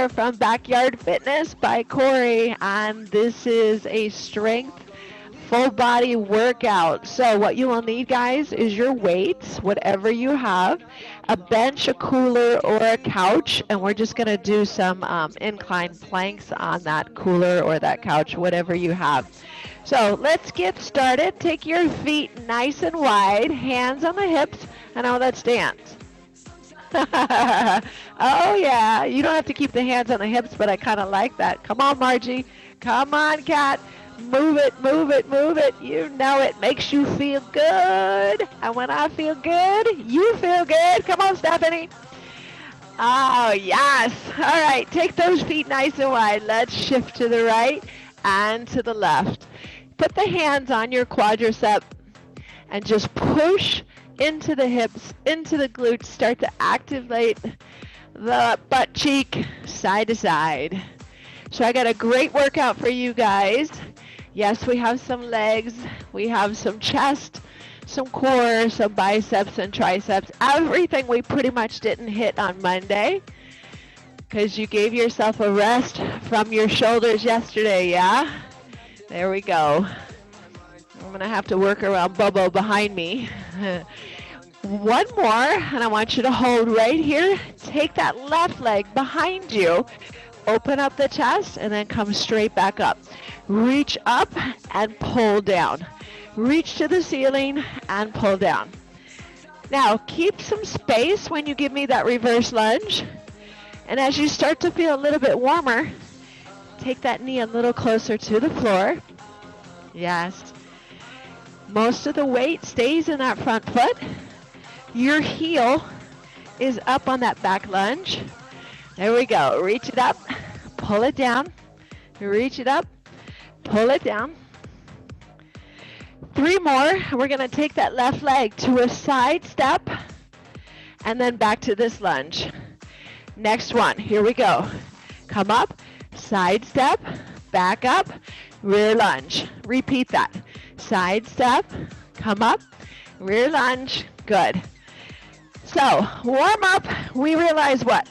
from Backyard Fitness by Cory, and this is a strength full body workout. So what you will need, guys, is your weights, whatever you have, a bench, a cooler, or a couch, and we're just going to do some incline planks on that cooler or that couch, whatever you have. So let's get started. Take your feet nice and wide, hands on the hips, and now let's dance. Oh yeah, you don't have to keep the hands on the hips, but I kind of like that. Come on, Margie. Come on, Kat. Move it, move it, move it. You know it makes you feel good. And when I feel good, you feel good. Come on, Stephanie. Oh, yes. All right, take those feet nice and wide. Let's shift to the right and to the left. Put the hands on your quadricep and just push into the hips, into the glutes. Start to activate the butt cheek side to side. So I got a great workout for you guys. Yes, we have some legs, we have some chest, some core, some biceps and triceps. Everything we pretty much didn't hit on Monday because you gave yourself a rest from your shoulders yesterday, yeah? There we go. I'm gonna have to work around Bobo behind me. One more, and I want you to hold right here. Take that left leg behind you. Open up the chest, and then come straight back up. Reach up and pull down. Reach to the ceiling and pull down. Now, keep some space when you give me that reverse lunge. And as you start to feel a little bit warmer, take that knee a little closer to the floor. Yes. Most of the weight stays in that front foot. Your heel is up on that back lunge. There we go. Reach it up, pull it down. Reach it up, pull it down. 3 more. We're going to take that left leg to a side step and then back to this lunge. Next one. Here we go. Come up, side step, back up, rear lunge. Repeat that. Side step, come up, rear lunge. Good. So, warm up. We realize what?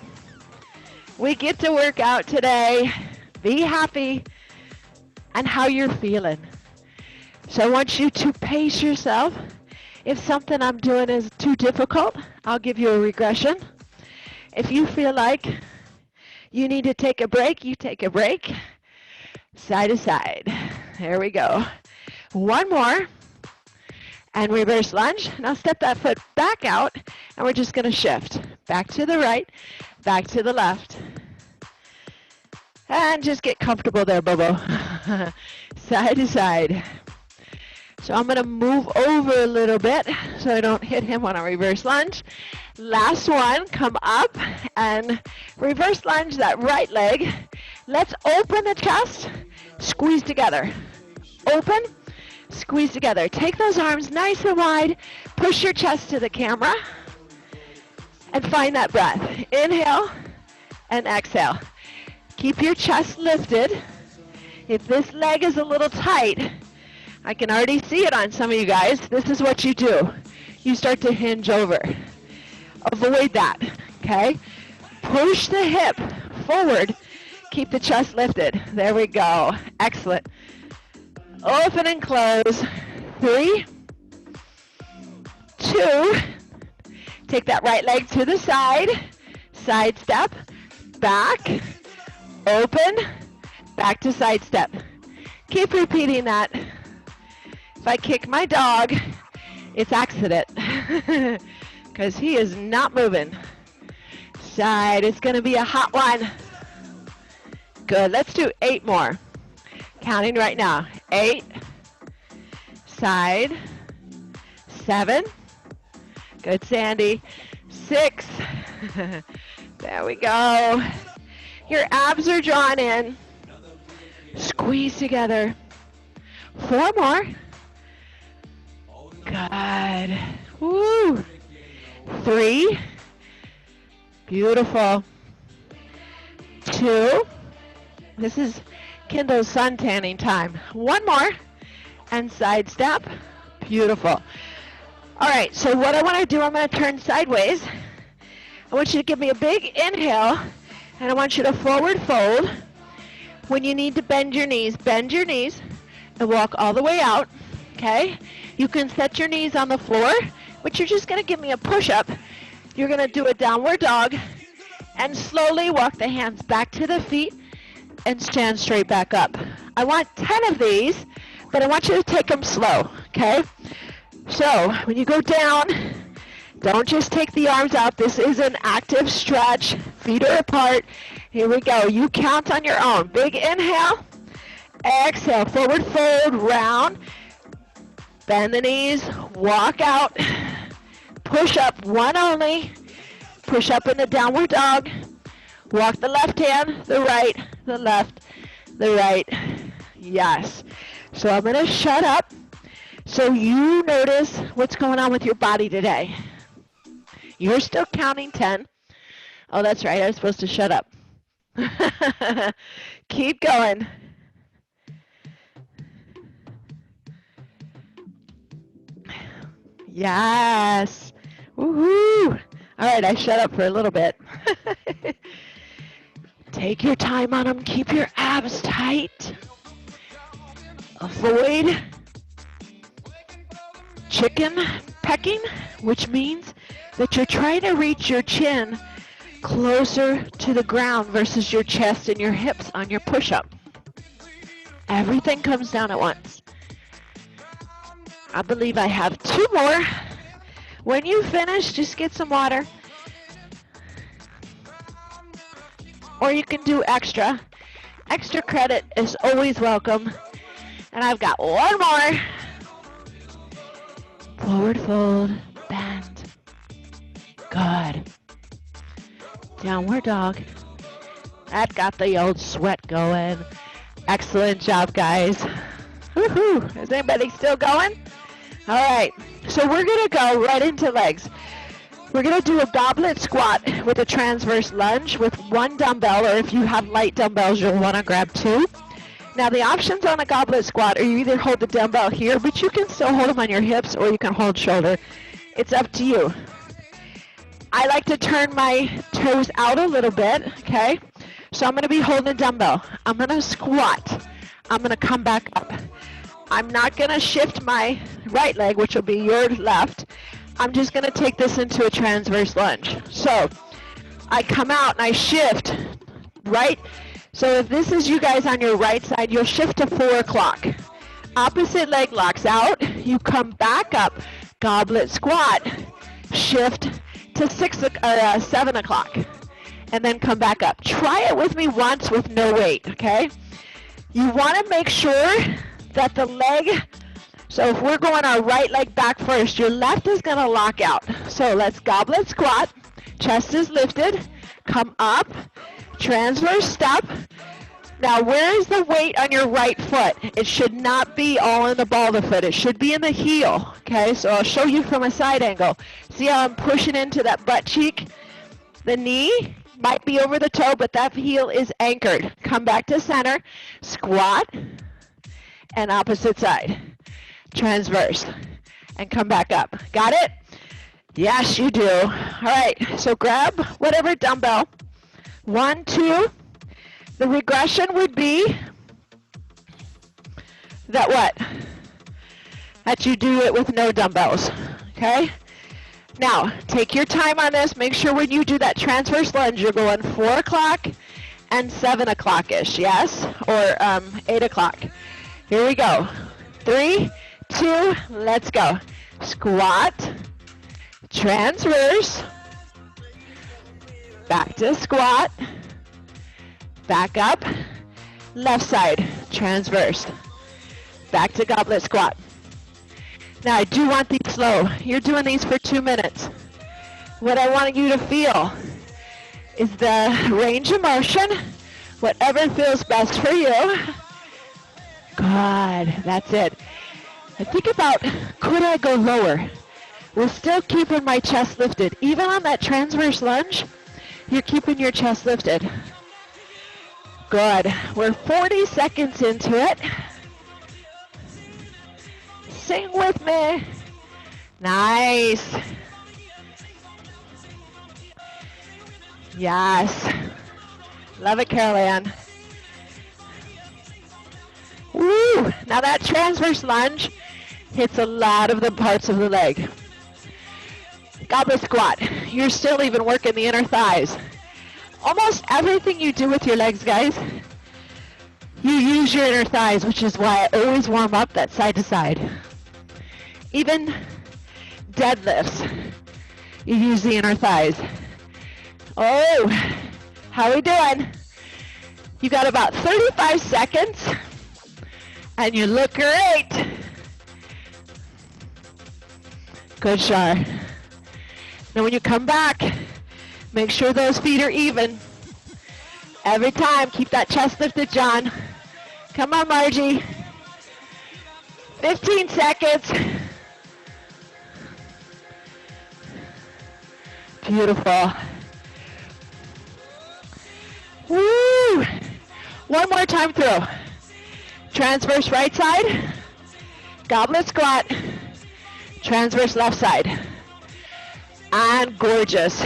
We get to work out today. Be happy and how you're feeling. So I want you to pace yourself. If something I'm doing is too difficult, I'll give you a regression. If you feel like you need to take a break, you take a break. Side to side. There we go. One more. And reverse lunge. Now step that foot back out, and we're just going to shift. Back to the right, back to the left. And just get comfortable there, Bobo. Side to side. So I'm going to move over a little bit so I don't hit him on a reverse lunge. Last one, come up and reverse lunge that right leg. Let's open the chest, squeeze together. Open, squeeze together. Take those arms nice and wide. Push your chest to the camera. And find that breath. Inhale and exhale. Keep your chest lifted. If this leg is a little tight, I can already see it on some of you guys. This is what you do. You start to hinge over. Avoid that, okay? Push the hip forward. Keep the chest lifted. There we go. Excellent. Open and close. 3, 2. Take that right leg to the side. Side step. Back. Open. Back to side step. Keep repeating that. If I kick my dog, it's accident. Because he is not moving. Side. It's going to be a hot one. Good. Let's do 8 more. Counting right now. 8. Side. 7. Good, Sandy. 6. There we go. Your abs are drawn in. Squeeze together. 4 more. Good. Woo. 3. Beautiful. 2. This is Kendall's sun tanning time. 1 more. And side step. Beautiful. All right, so what I want to do, I'm going to turn sideways. I want you to give me a big inhale And I want you to forward fold. When you need to bend your knees and walk all the way out, okay? You can set your knees on the floor, but you're just going to give me a push-up. You're going to do a downward dog and slowly walk the hands back to the feet and stand straight back up. I want 10 of these, but I want you to take them slow, okay? So when you go down, don't just take the arms out. This is an active stretch. Feet are apart. Here we go. You count on your own. Big inhale. Exhale. Forward fold. Round. Bend the knees. Walk out. Push up. One only. Push up in the downward dog. Walk the left hand, the right, the left, the right. Yes. So I'm going to shut up so you notice what's going on with your body today. You're still counting 10. Oh, that's right. I was supposed to shut up. Keep going. Yes. Woohoo. All right, I shut up for a little bit. Take your time on them. Keep your abs tight. Avoid chicken pecking, which means that you're trying to reach your chin closer to the ground versus your chest and your hips on your push-up. Everything comes down at once. I believe I have 2 more. When you finish, just get some water. Or you can do extra. Extra credit is always welcome. And I've got 1 more. Forward fold, bend. Good. Downward dog. That got the old sweat going. Excellent job, guys. Woohoo! Is anybody still going? All right. So we're going to go right into legs. We're going to do a goblet squat with a transverse lunge with 1 dumbbell, or if you have light dumbbells, you'll want to grab 2. Now, the options on a goblet squat are you either hold the dumbbell here, but you can still hold them on your hips, or you can hold shoulder. It's up to you. I like to turn my toes out a little bit, okay? So I'm going to be holding a dumbbell. I'm going to squat. I'm going to come back up. I'm not going to shift my right leg, which will be your left. I'm just going to take this into a transverse lunge. So I come out and I shift, right? So if this is you guys on your right side, you'll shift to 4 o'clock. Opposite leg locks out. You come back up, goblet squat, shift to 7 o'clock, and then come back up. Try it with me once with no weight, okay? You want to make sure that the leg, so if we're going our right leg back first, your left is going to lock out. So let's goblet squat, chest is lifted, come up, transverse step. Now, where is the weight on your right foot? It should not be all in the ball of the foot. It should be in the heel, okay? So I'll show you from a side angle. See how I'm pushing into that butt cheek? The knee might be over the toe, but that heel is anchored. Come back to center, squat, and opposite side. Transverse, and come back up. Got it? Yes, you do. All right, so grab whatever dumbbell. 1, 2. The regression would be that what? That you do it with no dumbbells, okay? Now, take your time on this. Make sure when you do that transverse lunge, you're going 4 o'clock and 7 o'clock-ish, yes? Or 8 o'clock. Here we go. 3, 2, let's go. Squat, transverse, back to squat, back up, left side, transverse, back to goblet squat. Now I do want these slow. You're doing these for 2 minutes. What I want you to feel is the range of motion, whatever feels best for you. Good, that's it. And think about, could I go lower? We're still keeping my chest lifted. Even on that transverse lunge, you're keeping your chest lifted. Good. We're 40 seconds into it. Sing with me. Nice. Yes. Love it, Carol Ann. Woo! Now that transverse lunge hits a lot of the parts of the leg. Goblet squat. You're still even working the inner thighs. Almost everything you do with your legs, guys, you use your inner thighs, which is why I always warm up that side to side. Even deadlifts, you use the inner thighs. Oh, how we doing? You got about 35 seconds, and you look great. Good, Shar. Now when you come back, make sure those feet are even. Every time, keep that chest lifted, John. Come on, Margie. 15 seconds. Beautiful. Woo! One more time through. Transverse right side. Goblet squat. Transverse left side. And gorgeous.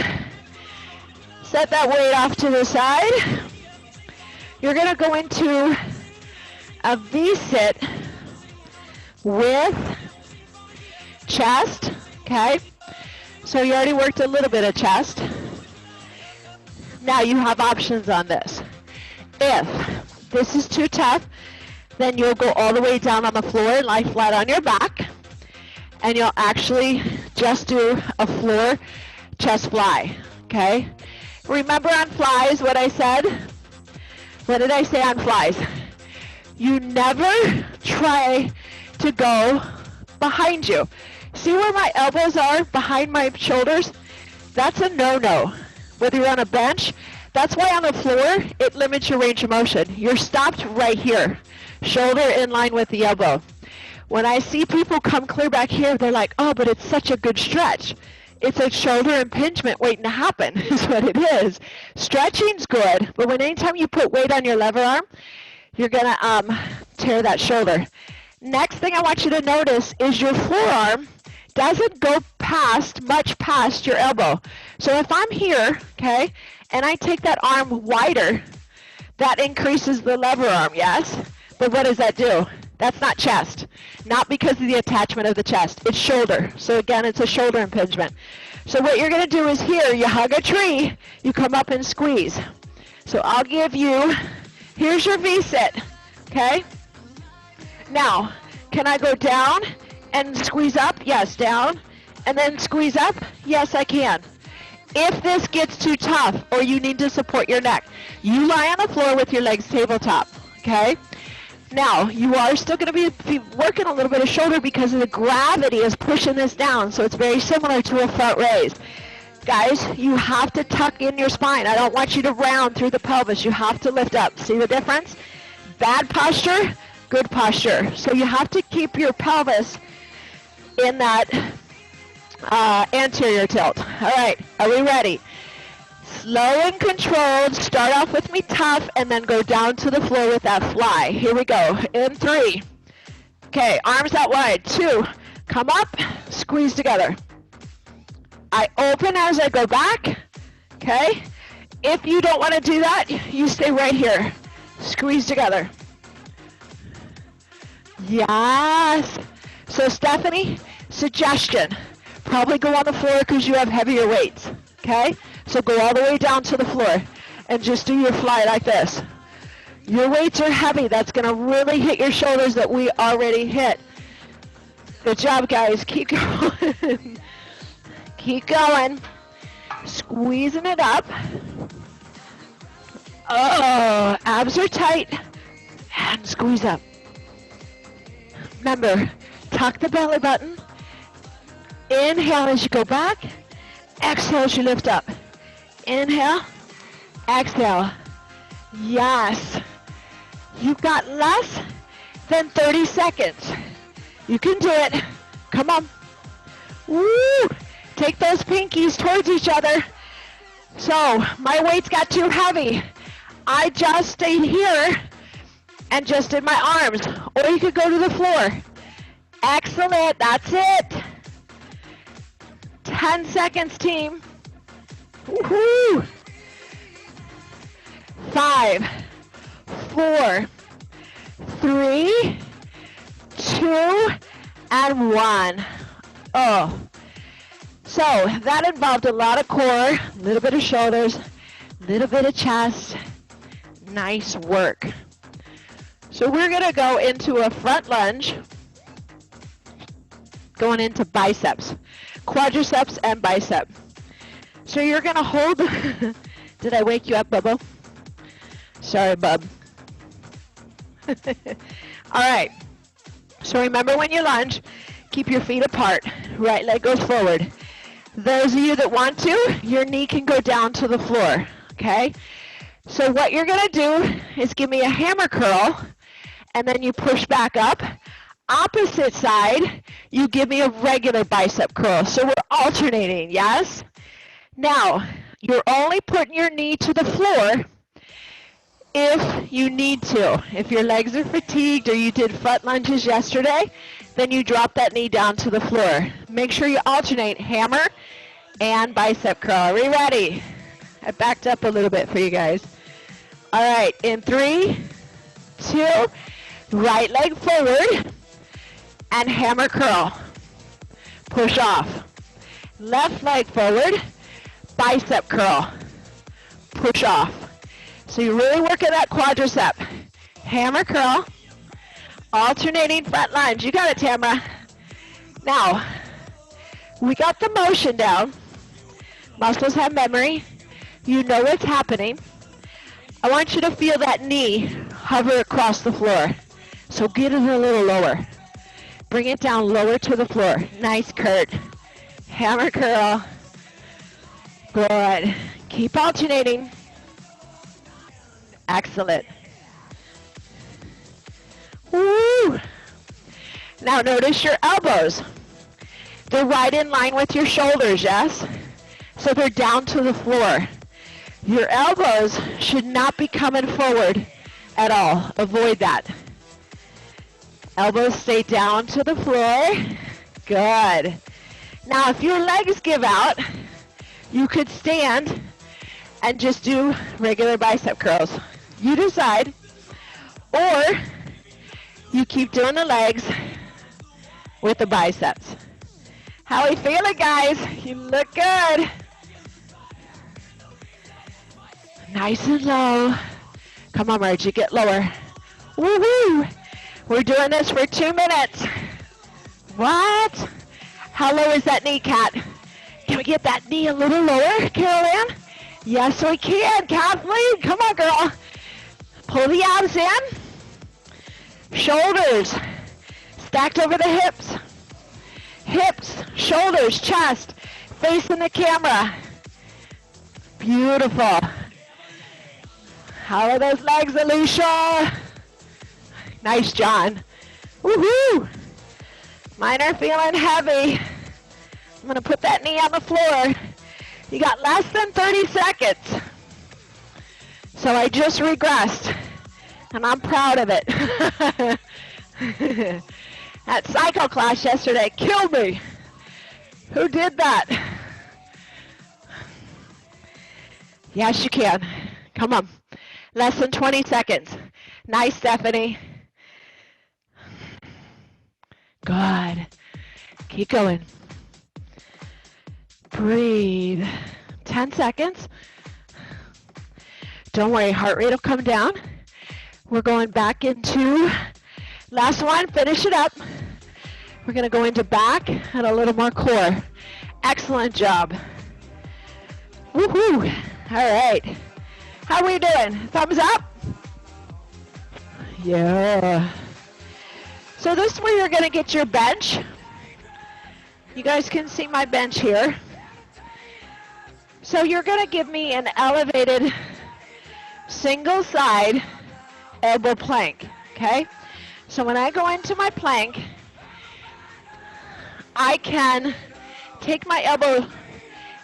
Set that weight off to the side. You're going to go into a V-sit with chest, okay? So you already worked a little bit of chest. Now you have options on this. If this is too tough, then you'll go all the way down on the floor and lie flat on your back. And you'll actually just do a floor chest fly, okay? Remember on flies what I said? What did I say on flies? You never try to go behind you. See where my elbows are behind my shoulders? That's a no-no. Whether you're on a bench, that's why on the floor, it limits your range of motion. You're stopped right here, shoulder in line with the elbow. When I see people come clear back here, they're like, oh, but it's such a good stretch. It's a shoulder impingement waiting to happen is what it is. Stretching's good, but when anytime you put weight on your lever arm, you're going to tear that shoulder. Next thing I want you to notice is your forearm doesn't go much past your elbow. So if I'm here, okay, and I take that arm wider, that increases the lever arm, yes? But what does that do? That's not chest. Not because of the attachment of the chest. It's shoulder. So again, it's a shoulder impingement. So what you're going to do is here, you hug a tree, you come up and squeeze. So I'll give you, here's your V-sit, okay? Now, can I go down and squeeze up? Yes, down. And then squeeze up? Yes, I can. If this gets too tough or you need to support your neck, you lie on the floor with your legs tabletop, okay? Now, you are still going to be working a little bit of shoulder because of the gravity is pushing this down, so it's very similar to a front raise. Guys, you have to tuck in your spine. I don't want you to round through the pelvis. You have to lift up. See the difference? Bad posture, good posture. So you have to keep your pelvis in that anterior tilt. All right, are we ready? Slow and controlled. Start off with me tough and then go down to the floor with that fly. Here we go. In 3. Okay, arms out wide. 2. Come up, squeeze together. I open as I go back. Okay? If you don't want to do that, you stay right here. Squeeze together. Yes. So Stephanie, suggestion. Probably go on the floor because you have heavier weights. Okay? So go all the way down to the floor and just do your fly like this. Your weights are heavy. That's going to really hit your shoulders that we already hit. Good job, guys. Keep going. Keep going. Squeezing it up. Oh, abs are tight. And squeeze up. Remember, tuck the belly button. Inhale as you go back. Exhale as you lift up. Inhale, exhale. Yes. You've got less than 30 seconds. You can do it. Come on. Woo! Take those pinkies towards each other. So, my weights got too heavy. I just stayed here and just did my arms. Or you could go to the floor. Excellent. That's it. 10 seconds, team. Woohoo! 5, 4, 3, 2, and 1. Oh. So that involved a lot of core, a little bit of shoulders, a little bit of chest. Nice work. So we're going to go into a front lunge, going into biceps, quadriceps and bicep. So you're going to hold, did I wake you up, Bubba? Sorry, bub. All right. So remember when you lunge, keep your feet apart. Right leg goes forward. Those of you that want to, your knee can go down to the floor, okay? So what you're going to do is give me a hammer curl, and then you push back up. Opposite side, you give me a regular bicep curl. So we're alternating, yes? Now, you're only putting your knee to the floor if you need to. If your legs are fatigued or you did front lunges yesterday, then you drop that knee down to the floor. Make sure you alternate hammer and bicep curl. Are we ready? I backed up a little bit for you guys. All right, in 3, 2, right leg forward and hammer curl. Push off. Left leg forward, bicep curl. Push off. So you're really working that quadricep. Hammer curl, alternating front lunge. You got it, Tamara. Now, we got the motion down. Muscles have memory. You know what's happening. I want you to feel that knee hover across the floor. So get it a little lower. Bring it down lower to the floor. Nice, Kurt. Hammer curl. Good. Keep alternating. Excellent. Woo! Now notice your elbows. They're right in line with your shoulders, yes? So they're down to the floor. Your elbows should not be coming forward at all. Avoid that. Elbows stay down to the floor. Good. Now if your legs give out, you could stand and just do regular bicep curls. You decide. Or you keep doing the legs with the biceps. How we feeling, guys? You look good. Nice and low. Come on, Margie, get lower. Woo-hoo! We're doing this for 2 minutes. What? How low is that knee, Kat? Can we get that knee a little lower, Carol Ann? Yes, we can. Kathleen, come on, girl. Pull the abs in. Shoulders stacked over the hips. Hips, shoulders, chest, facing the camera. Beautiful. How are those legs, Alicia? Nice, John. Woohoo! Mine are feeling heavy. I'm going to put that knee on the floor. You got less than 30 seconds. So I just regressed, and I'm proud of it. That cycle class yesterday killed me. Who did that? Yes, you can. Come on. Less than 20 seconds. Nice, Stephanie. Good. Keep going. Breathe. 10 seconds. Don't worry, heart rate will come down. We're going back into last one, finish it up. We're going to go into back and a little more core. Excellent job. Woohoo! All right. How are we doing? Thumbs up? Yeah. So this is where you're going to get your bench. You guys can see my bench here. So you're going to give me an elevated single side elbow plank, okay? So when I go into my plank, I can take my elbow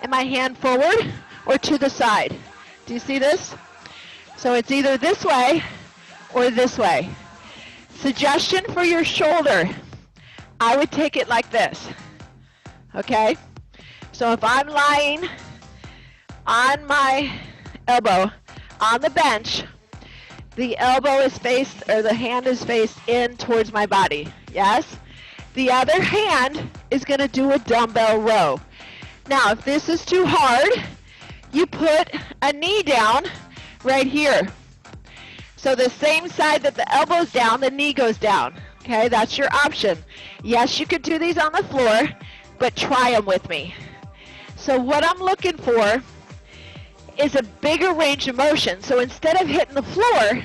and my hand forward or to the side. Do you see this? So it's either this way or this way. Suggestion for your shoulder, I would take it like this, okay? So if I'm lying on my elbow, on the bench, the elbow is faced, or the hand is faced in towards my body. Yes? The other hand is going to do a dumbbell row. Now, if this is too hard, you put a knee down right here. So the same side that the elbow's down, the knee goes down. Okay, that's your option. Yes, you could do these on the floor, but try them with me. So what I'm looking for is a bigger range of motion. So instead of hitting the floor,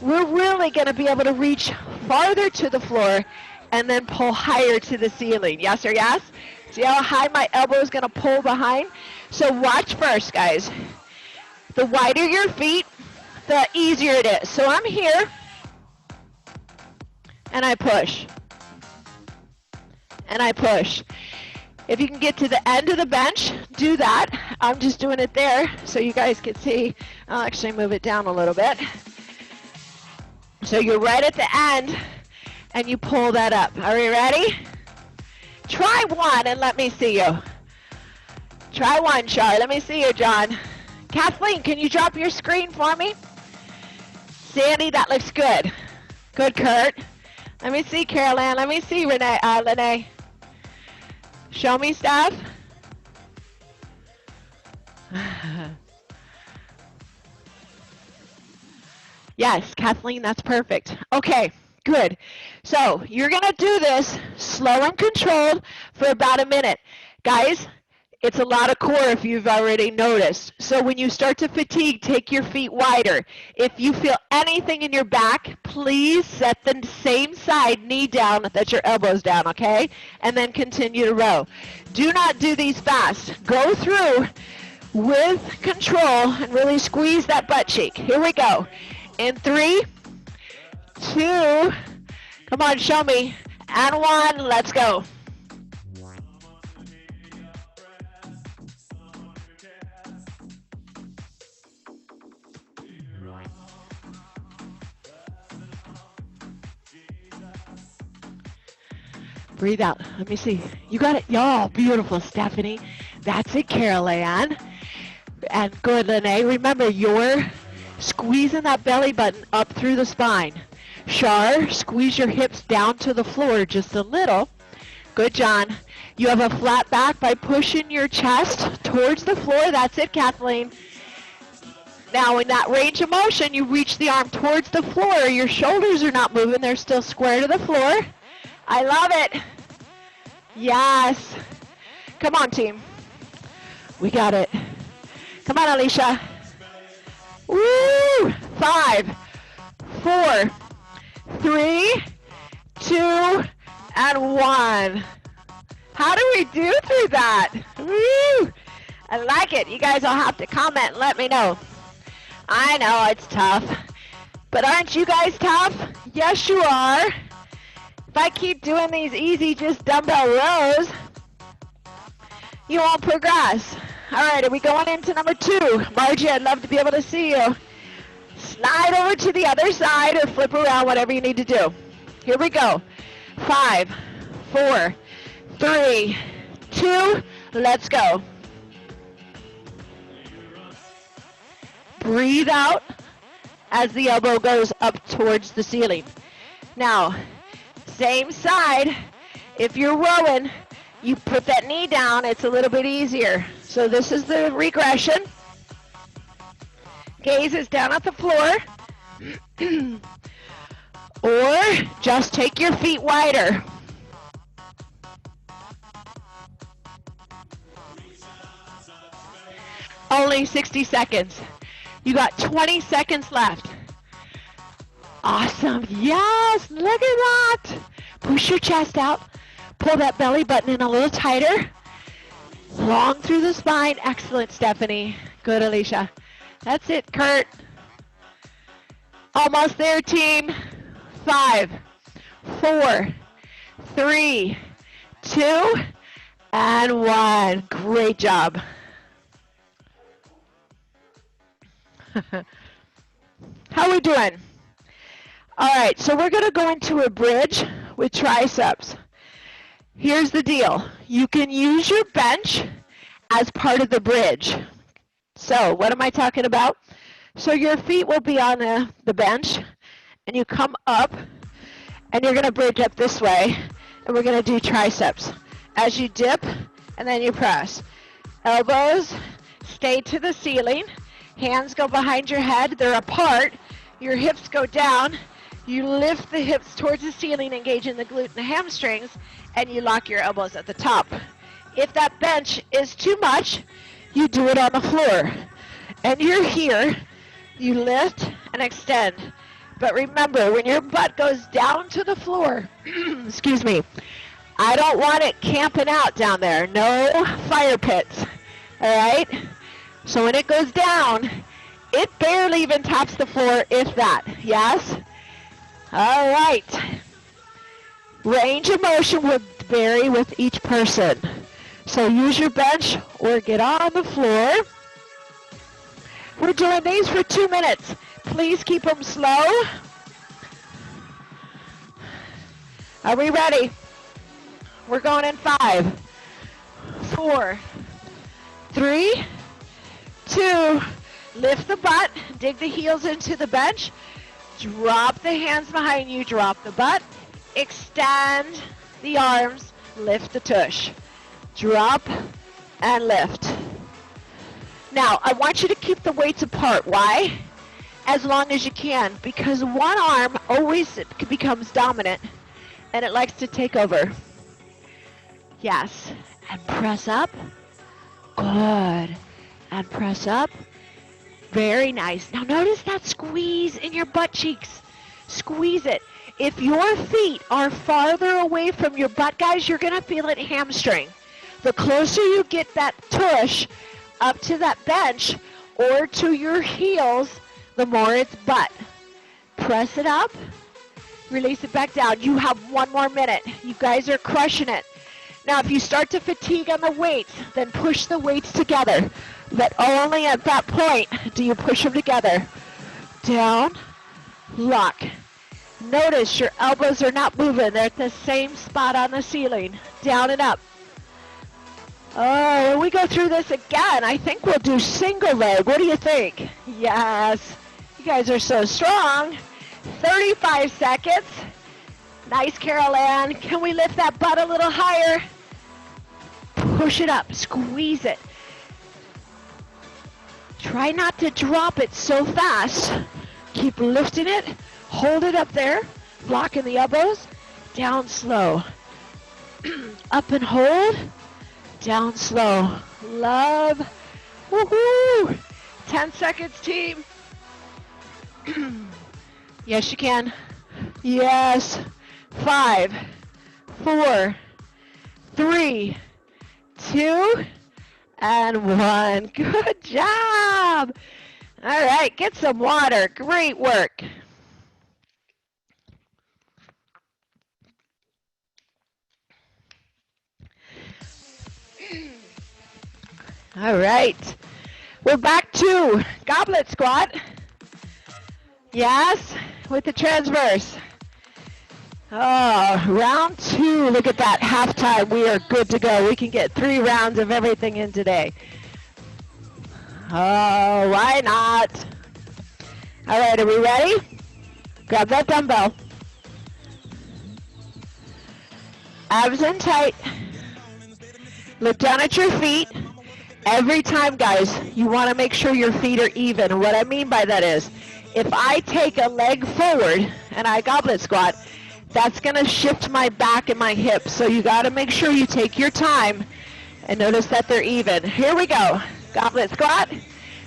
we're really going to be able to reach farther to the floor and then pull higher to the ceiling. Yes or yes? See how high my elbow is going to pull behind? So watch first, guys. The wider your feet, the easier it is. So I'm here, and I push, and I push. If you can get to the end of the bench, do that. I'm just doing it there so you guys can see. I'll actually move it down a little bit. So you're right at the end, and you pull that up. Are we ready? Try one and let me see you. Try one, Char. Let me see you, John. Kathleen, can you drop your screen for me? Sandy, that looks good. Good, Kurt. Let me see, Carolyn. Let me see, Lene. Show me stuff. Yes, Kathleen, that's perfect. Okay, good. So you're going to do this slow and controlled for about a minute. Guys, it's a lot of core if you've already noticed. So when you start to fatigue, take your feet wider. If you feel anything in your back, please set the same side knee down that your elbow's down, okay? And then continue to row. Do not do these fast. Go through with control and really squeeze that butt cheek. Here we go. In 3, 2, come on, show me, and 1, let's go. Breathe out. Let me see. You got it. Y'all, beautiful, Stephanie. That's it, Carol Ann. And good, Lene. Remember, you're squeezing that belly button up through the spine. Shar, squeeze your hips down to the floor just a little. Good, John. You have a flat back by pushing your chest towards the floor. That's it, Kathleen. Now, in that range of motion, you reach the arm towards the floor. Your shoulders are not moving. They're still square to the floor. I love it. Yes. Come on, team. We got it. Come on, Alicia. Woo! 5, 4, 3, 2, and 1. How do we do through that? Woo! I like it. You guys all have to comment and let me know. I know it's tough, but aren't you guys tough? Yes, you are. If I keep doing these easy, just dumbbell rows, you won't progress. All right, are we going into number 2? Margie, I'd love to be able to see you. Slide over to the other side or flip around, whatever you need to do. Here we go. 5, 4, 3, 2, let's go. Breathe out as the elbow goes up towards the ceiling. Now, same side. If you're rowing, you put that knee down, it's a little bit easier. So this is the regression. Gaze is down at the floor. Or just take your feet wider. Only 60 seconds. You got 20 seconds left. Awesome. Yes, look at that. Push your chest out. Pull that belly button in a little tighter. Long through the spine. Excellent, Stephanie. Good, Alicia. That's it, Kurt. Almost there, team. 5, 4, 3, 2, and 1. Great job. How are we doing? All right, so we're going to go into a bridge with triceps. Here's the deal. You can use your bench as part of the bridge. So what am I talking about? So your feet will be on the bench, and you come up, and you're going to bridge up this way, and we're going to do triceps. As you dip, and then you press. Elbows stay to the ceiling. Hands go behind your head. They're apart. Your hips go down. You lift the hips towards the ceiling, engaging the glute and the hamstrings, and you lock your elbows at the top. If that bench is too much, you do it on the floor. And you're here. You lift and extend. But remember, when your butt goes down to the floor, excuse me, I don't want it camping out down there. No fire pits. All right? So when it goes down, it barely even taps the floor, if that. Yes? All right. Range of motion will vary with each person. So use your bench or get on the floor. We're doing these for 2 minutes. Please keep them slow. Are we ready? We're going in 5, 4, 3, 2. Lift the butt, dig the heels into the bench. Drop the hands behind you, drop the butt. Extend the arms, lift the tush. Drop and lift. Now, I want you to keep the weights apart. Why? As long as you can, because one arm always becomes dominant, and it likes to take over. Yes, and press up. Good. And press up. Very nice. Now notice that squeeze in your butt cheeks. Squeeze it. If your feet are farther away from your butt, guys, you're going to feel it hamstring. The closer you get that tush up to that bench or to your heels, the more it's butt. Press it up. Release it back down. You have 1 more minute. You guys are crushing it. Now, if you start to fatigue on the weights, then push the weights together. But only at that point do you push them together. Down, lock. Notice your elbows are not moving. They're at the same spot on the ceiling. Down and up. Oh, when we go through this again, I think we'll do single leg. What do you think? Yes. You guys are so strong. 35 seconds. Nice, Carol Ann. Can we lift that butt a little higher? Push it up. Squeeze it. Try not to drop it so fast. Keep lifting it. Hold it up there. Blocking the elbows. Down slow. Up and hold. Down slow. Love. Woohoo! 10 seconds, team. Yes, you can. Yes. 5, 4, 3, 2, and 1. Good job. All right, get some water. Great work. All right, we're back to goblet squat. Yes, with the transverse. Oh, round 2. Look at that, halftime. We are good to go. We can get 3 rounds of everything in today. Oh, why not? All right, are we ready? Grab that dumbbell. Abs in tight. Look down at your feet. Every time, guys, you want to make sure your feet are even. And what I mean by that is, if I take a leg forward and I goblet squat, that's going to shift my back and my hips. So you got to make sure you take your time and notice that they're even. Here we go. Goblet squat.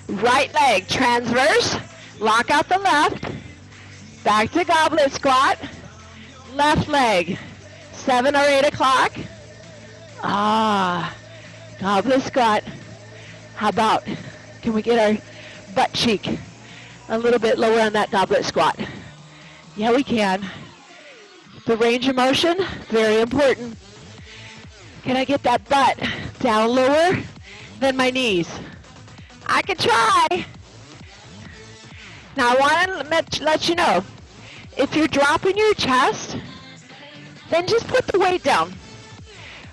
Right leg transverse. Lock out the left. Back to goblet squat. Left leg. 7 or 8 o'clock. Goblet squat. How about, can we get our butt cheek a little bit lower on that goblet squat? Yeah, we can. The range of motion, very important. Can I get that butt down lower than my knees? I can try. Now I want to let you know, if you're dropping your chest, then just put the weight down.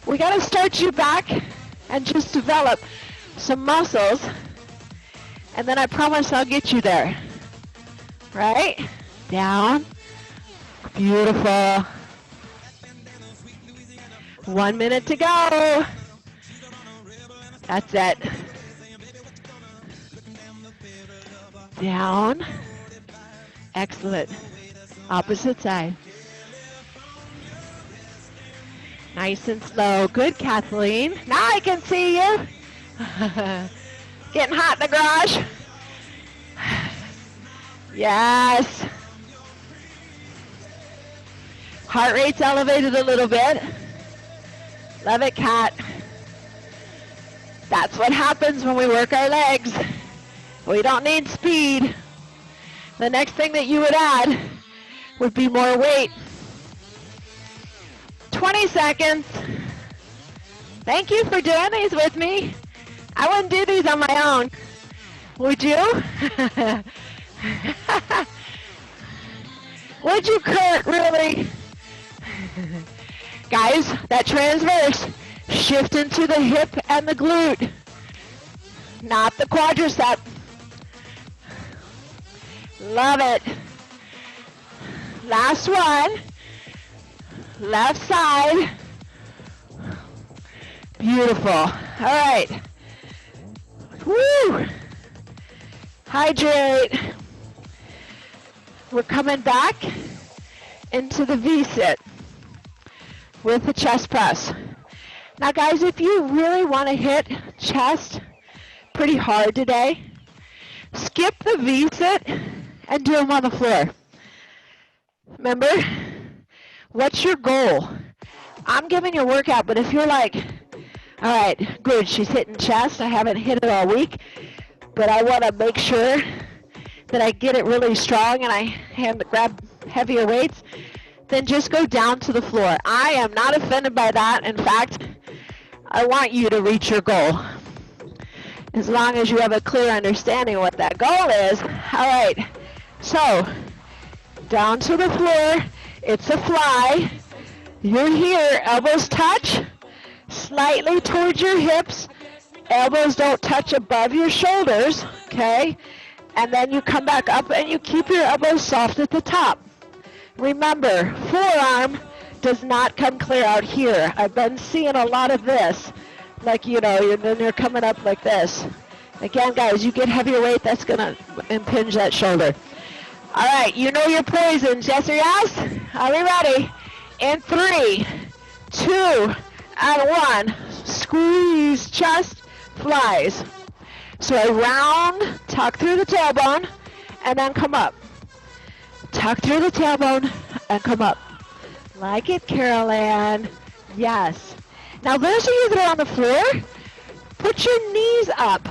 We got to start you back and just develop some muscles. And then I promise I'll get you there. Right? Down. Beautiful. 1 minute to go. That's it. Down. Excellent. Opposite side. Nice and slow. Good, Kathleen. Now I can see you. Getting hot in the garage. Yes. Heart rate's elevated a little bit. Love it, Kat. That's what happens when we work our legs. We don't need speed. The next thing that you would add would be more weight. 20 seconds. Thank you for doing these with me. I wouldn't do these on my own. Would you? Would you, Kurt, really? Guys, that transverse, shift into the hip and the glute, not the quadricep. Love it. Last one. Left side. Beautiful. All right. Woo! Hydrate. We're coming back into the V-sit with the chest press. Now guys, if you really want to hit chest pretty hard today, skip the V-sit and do them on the floor. Remember, what's your goal? I'm giving you a workout, but if you're like, all right, good, she's hitting chest, I haven't hit it all week, but I want to make sure that I get it really strong and I grab heavier weights, then just go down to the floor. I am not offended by that. In fact, I want you to reach your goal, as long as you have a clear understanding of what that goal is. All right, so down to the floor. It's a fly. You're here, elbows touch slightly towards your hips. Elbows don't touch above your shoulders, okay? And then you come back up and you keep your elbows soft at the top. Remember, forearm does not come clear out here. I've been seeing a lot of this, like, you know, then you're coming up like this. Again, guys, you get heavier weight, that's going to impinge that shoulder. All right, you know your poisons, yes or yes? Are we ready? In 3, 2, and 1. Squeeze, chest, flies. So I round, tuck through the tailbone, and then come up. Tuck through the tailbone and come up. Like it, Carol Ann. Yes. Now those of you that are on the floor, put your knees up.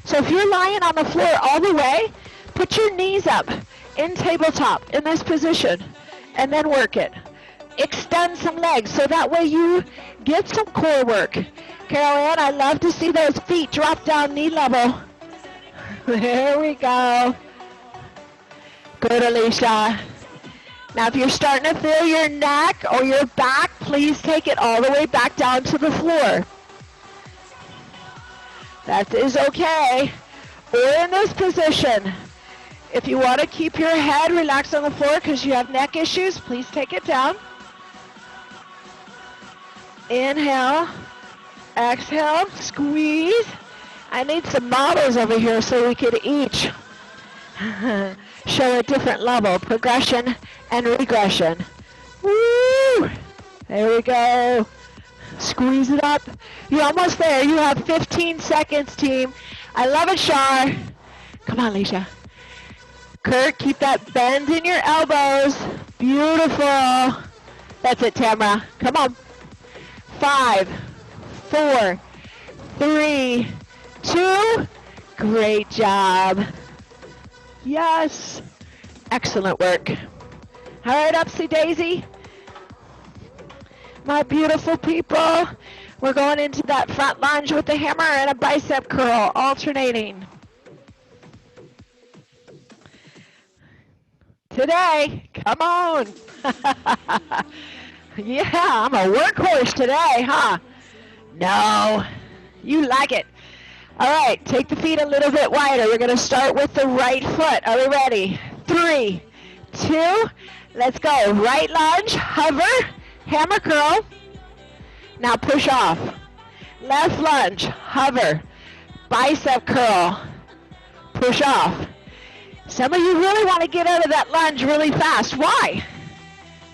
So if you're lying on the floor all the way, put your knees up in tabletop in this position and then work it. Extend some legs so that way you get some core work. Carol Ann, I love to see those feet drop down knee level. There we go. Good, Alicia. Now if you're starting to feel your neck or your back, please take it all the way back down to the floor. That is okay. Or in this position. If you want to keep your head relaxed on the floor because you have neck issues, please take it down. Inhale. Exhale. Squeeze. I need some models over here so we could each show a different level, progression and regression. Woo! There we go. Squeeze it up. You're almost there. You have 15 seconds, team. I love it, Shar. Come on, Leisha. Kurt, keep that bend in your elbows. Beautiful. That's it, Tamara. Come on. 5, 4, 3, 2. Great job. Yes. Excellent work. All right, Upsy Daisy. My beautiful people. We're going into that front lunge with the hammer and a bicep curl, alternating. Today, come on. Yeah, I'm a workhorse today, huh? No, you like it. All right, take the feet a little bit wider. We're going to start with the right foot. Are we ready? 3, 2, let's go. Right lunge, hover, hammer curl. Now push off. Left lunge, hover, bicep curl, push off. Some of you really want to get out of that lunge really fast. Why?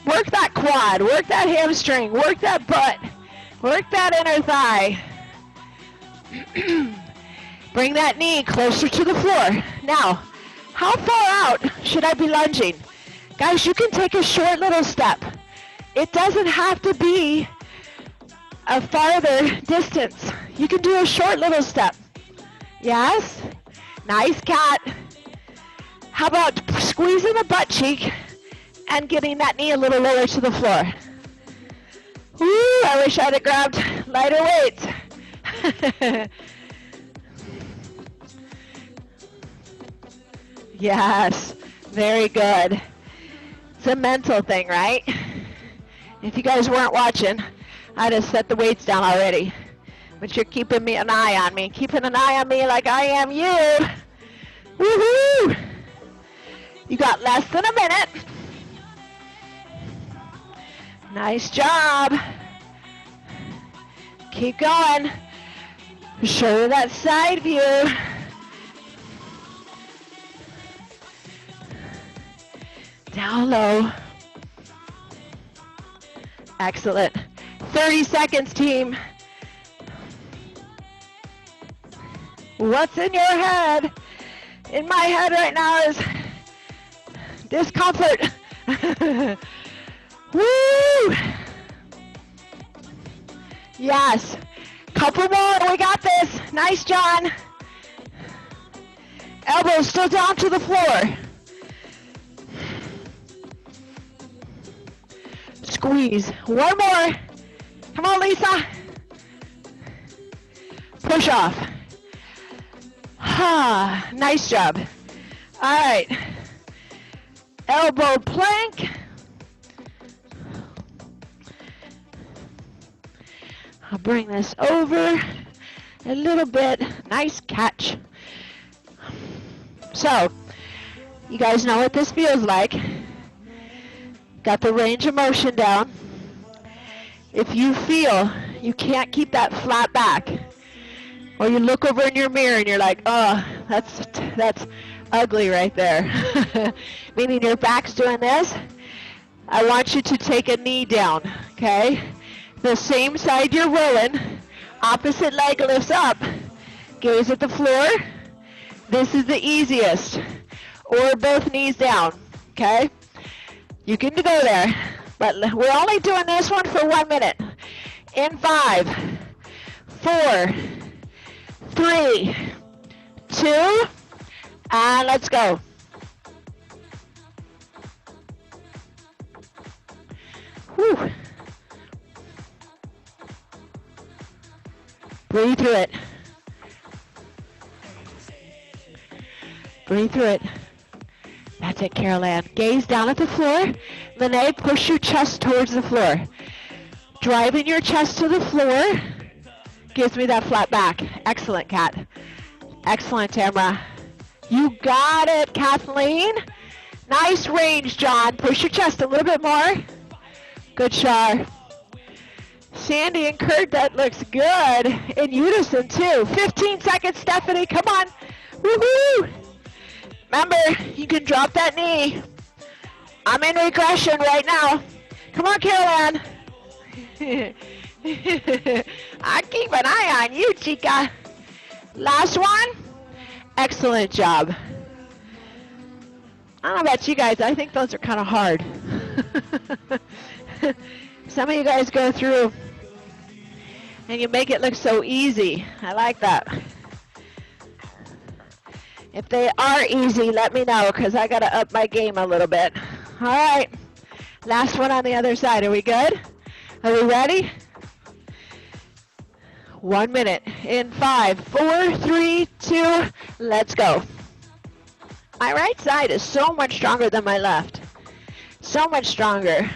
Work that quad, work that hamstring, work that butt, work that inner thigh. Bring that knee closer to the floor. Now, how far out should I be lunging? Guys, you can take a short little step. It doesn't have to be a farther distance. You can do a short little step. Yes? Nice, cat. How about squeezing the butt cheek and getting that knee a little lower to the floor? Woo, I wish I'd have grabbed lighter weights. Yes, very good. It's a mental thing, right? If you guys weren't watching, I'd have set the weights down already. But you're keeping an eye on me, keeping an eye on me like I am you. Woohoo! You got less than a minute. Nice job. Keep going. Show that side view. Down low. Excellent. 30 seconds, team. What's in your head? In my head right now is discomfort. Woo! Yes. Couple more. We got this. Nice, John. Elbows still down to the floor. Squeeze. One more. Come on, Lisa. Push off. Nice job. All right. Elbow plank. I'll bring this over a little bit. Nice catch. So, you guys know what this feels like. Got the range of motion down. If you feel you can't keep that flat back, or you look over in your mirror and you're like, oh, that's ugly right there, meaning your back's doing this, I want you to take a knee down, okay? The same side you're rolling, opposite leg lifts up, gaze at the floor. This is the easiest, or both knees down, okay? You can go there, but we're only doing this one for 1 minute. In 5, 4, 3, 2, and let's go. Whew. Breathe through it. Breathe through it. That's it, Carol Ann. Gaze down at the floor. Lene, push your chest towards the floor. Driving your chest to the floor gives me that flat back. Excellent, Kat. Excellent, Tamara. You got it, Kathleen. Nice range, John. Push your chest a little bit more. Good, Shar. Sandy and Kurt, that looks good. In unison, too. 15 seconds, Stephanie. Come on. Woohoo! Remember, you can drop that knee. I'm in regression right now. Come on, Carol Ann. I keep an eye on you, chica. Last one. Excellent job. I don't know about you guys. I think those are kind of hard. Some of you guys go through and you make it look so easy. I like that. If they are easy, let me know, because I got to up my game a little bit. All right. Last one on the other side. Are we good? Are we ready? 1 minute. In 5, 4, 3, 2, let's go. My right side is so much stronger than my left. So much stronger.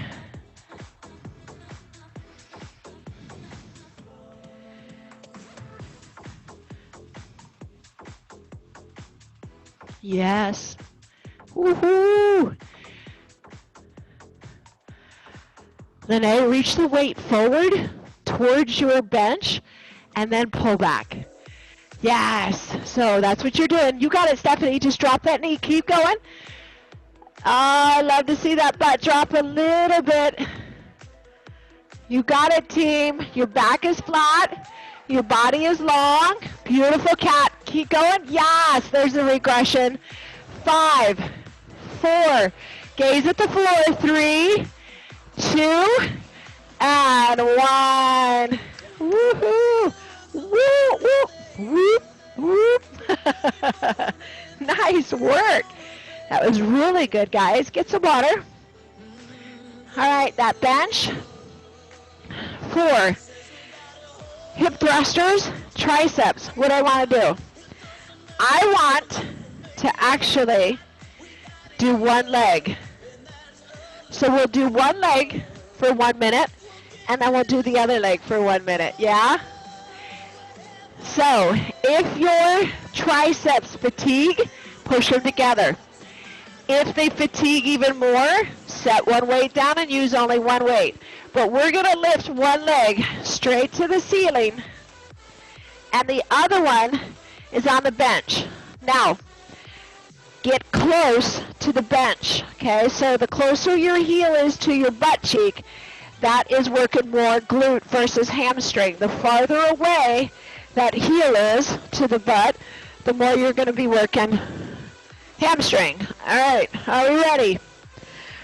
Yes. Woohoo! Then I reach the weight forward towards your bench and then pull back. Yes. So that's what you're doing. You got it, Stephanie. Just drop that knee. Keep going. Oh, I love to see that butt drop a little bit. You got it, team. Your back is flat. Your body is long. Beautiful, cat. Keep going. Yes, there's a regression. 5, 4. Gaze at the floor. 3, 2, and 1. Woohoo! Woo, woo, whoop, whoop. Nice work. That was really good, guys. Get some water. All right, that bench. 4. Hip thrusters, triceps. What do I want to do? I want to actually do one leg. So we'll do one leg for 1 minute, and then we'll do the other leg for 1 minute, yeah? So if your triceps fatigue, push them together. If they fatigue even more, set one weight down and use only one weight. But we're going to lift one leg straight to the ceiling, and the other one is on the bench. Now, get close to the bench, okay? So the closer your heel is to your butt cheek, that is working more glute versus hamstring. The farther away that heel is to the butt, the more you're going to be working hamstring. All right, are we ready?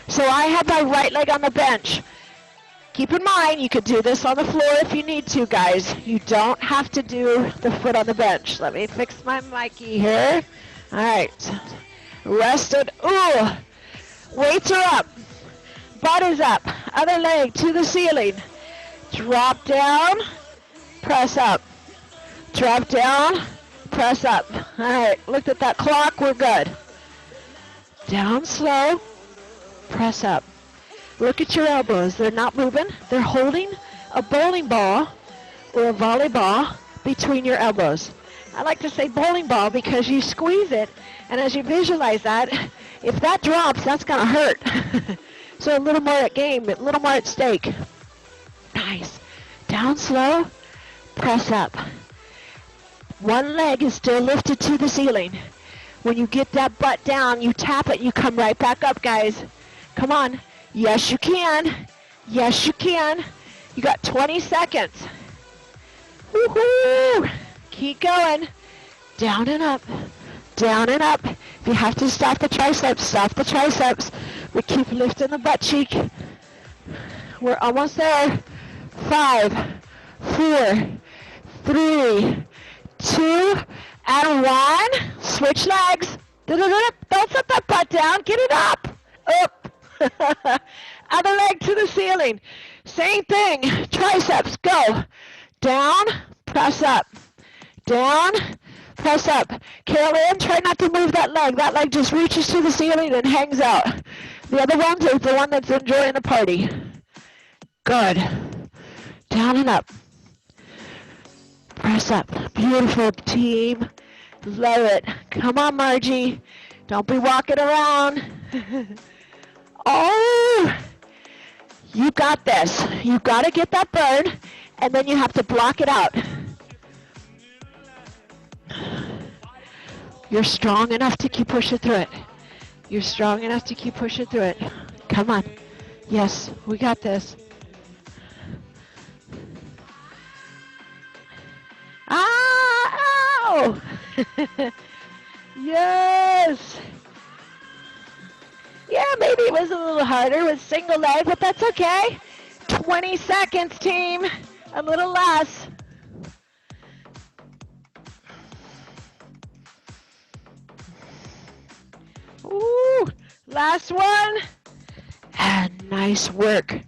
So I have my right leg on the bench. Keep in mind, you could do this on the floor if you need to, guys. You don't have to do the foot on the bench. Let me fix my Mikey here. All right, rested. Ooh, weights are up. Butt is up. Other leg to the ceiling. Drop down, press up. Drop down, press up. All right, look at that clock. We're good. Down slow, press up. Look at your elbows. They're not moving. They're holding a bowling ball or a volleyball between your elbows. I like to say bowling ball because you squeeze it, and as you visualize that, if that drops, that's going to hurt. So a little more at game, a little more at stake. Nice. Down slow, press up. One leg is still lifted to the ceiling. When you get that butt down, you tap it, you come right back up, guys. Come on. Yes, you can. Yes, you can. You got 20 seconds. Woohoo! Keep going. Down and up. Down and up. If you have to stop the triceps, stop the triceps. We keep lifting the butt cheek. We're almost there. 5, 4, 3, 2, and 1. Switch legs. Don't set that butt down. Get it up. Up. Other leg to the ceiling. Same thing. Triceps. Go. Down. Press up. Down. Press up. Carolyn, try not to move that leg. That leg just reaches to the ceiling and hangs out. The other one is the one that's enjoying the party. Good. Down and up. Press up. Beautiful, team. Love it. Come on, Margie. Don't be walking around. Oh, you got this. You got to get that burn, and then you have to block it out. You're strong enough to keep pushing through it. You're strong enough to keep pushing through it. Come on. Yes, we got this. Ow! Yes! Yeah, maybe it was a little harder with single leg, but that's okay. 20 seconds, team. A little less. Ooh, last one. And nice work.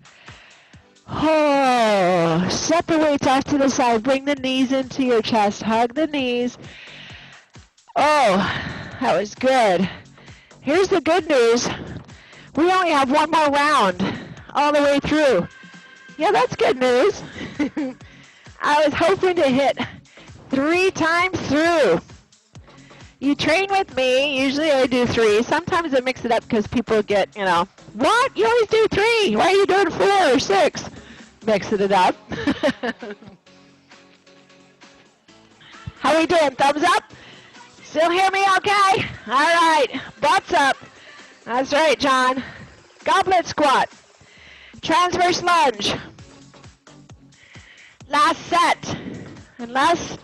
Oh, set the weights off to the side. Bring the knees into your chest. Hug the knees. Oh, that was good. Here's the good news. We only have one more round all the way through. Yeah, that's good news. I was hoping to hit 3 times through. You train with me. Usually I do 3. Sometimes I mix it up because people get, you know, what? You always do 3. Why are you doing 4 or 6? Mixing it up. How we doing? Thumbs up? Still hear me okay? All right. Butts up. That's right, John. Goblet squat. Transverse lunge. Last set. Unless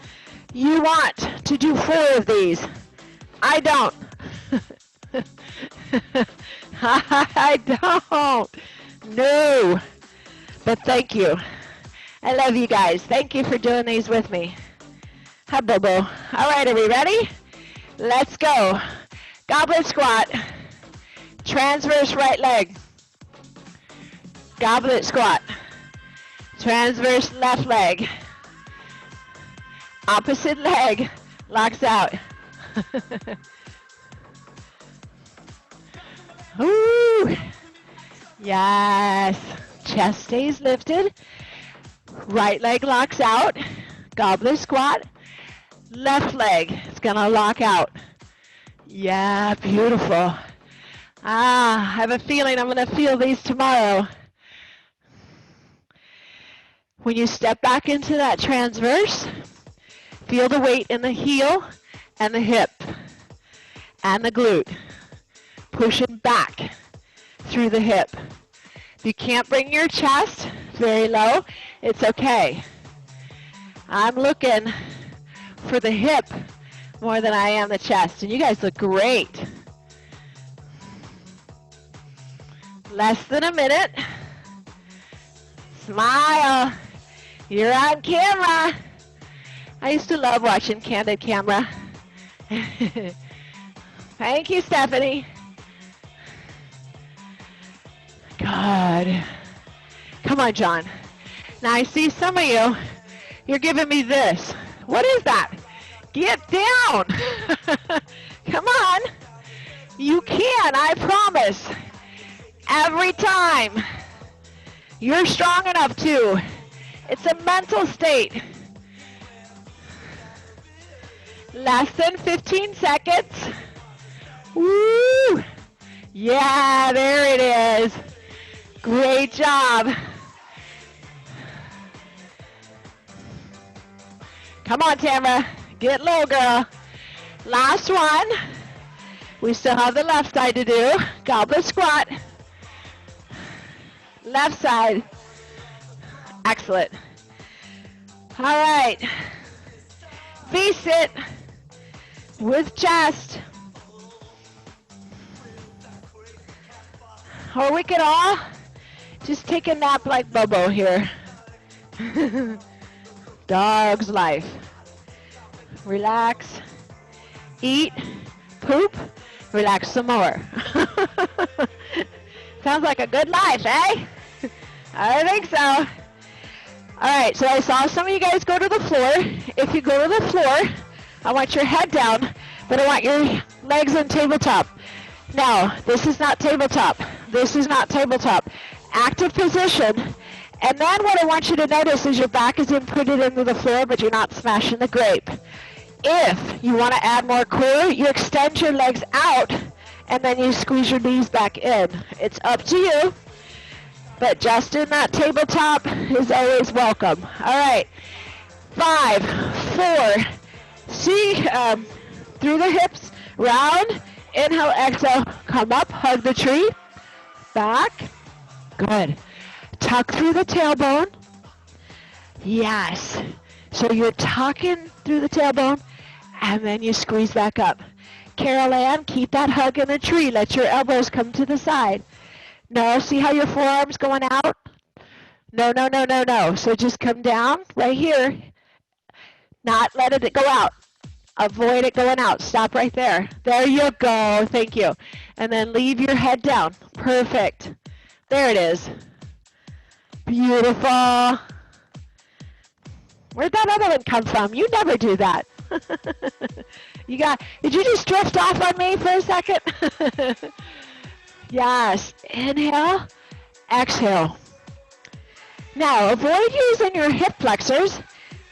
you want to do 4 of these. I don't. I don't. No. But thank you. I love you guys. Thank you for doing these with me. Hi, Bobo. All right, are we ready? Let's go. Goblet squat. Transverse right leg. Goblet squat. Transverse left leg. Opposite leg locks out. Ooh. Yes. Chest stays lifted. Right leg locks out. Goblet squat. Left leg is going to lock out. Yeah, beautiful. I have a feeling I'm going to feel these tomorrow. When you step back into that transverse, feel the weight in the heel and the hip and the glute. Pushing back through the hip. If you can't bring your chest very low, it's okay. I'm looking for the hip more than I am the chest, and you guys look great. Less than a minute. Smile. You're on camera. I used to love watching Candid Camera. Thank you, Stephanie. Good. Come on, John. Now I see some of you, you're giving me this. What is that? Get down. Come on. You can, I promise. Every time. You're strong enough to. It's a mental state. Less than 15 seconds. Woo! Yeah, there it is. Great job. Come on, Tamara. Get low, girl. Last one. We still have the left side to do. Goblet squat. Left side. Excellent. All right. Face it with chest. Or we could all just take a nap like Bobo here. Dog's life. Relax. Eat. Poop. Relax some more. Sounds like a good life, eh? I think so. All right, so I saw some of you guys go to the floor. If you go to the floor, I want your head down, but I want your legs on tabletop. Now, this is not tabletop. This is not tabletop. Active position. And then what I want you to notice is your back is imprinted into the floor, but you're not smashing the grape. If you want to add more core, you extend your legs out, and then you squeeze your knees back in. It's up to you, but just in that tabletop is always welcome. All right, 5, 4, see, through the hips, round, inhale, exhale, come up, hug the tree, back, good. Tuck through the tailbone, yes. So you're tucking through the tailbone, and then you squeeze back up. Carol Ann, keep that hug in the tree. Let your elbows come to the side. No, see how your forearm's going out? No, no, no, no, no. So just come down right here. Not let it go out. Avoid it going out. Stop right there. There you go. Thank you. And then leave your head down. Perfect. There it is. Beautiful. Where'd that other one come from? You never do that. Did you just drift off on me for a second? Yes. Inhale, exhale. Now, avoid using your hip flexors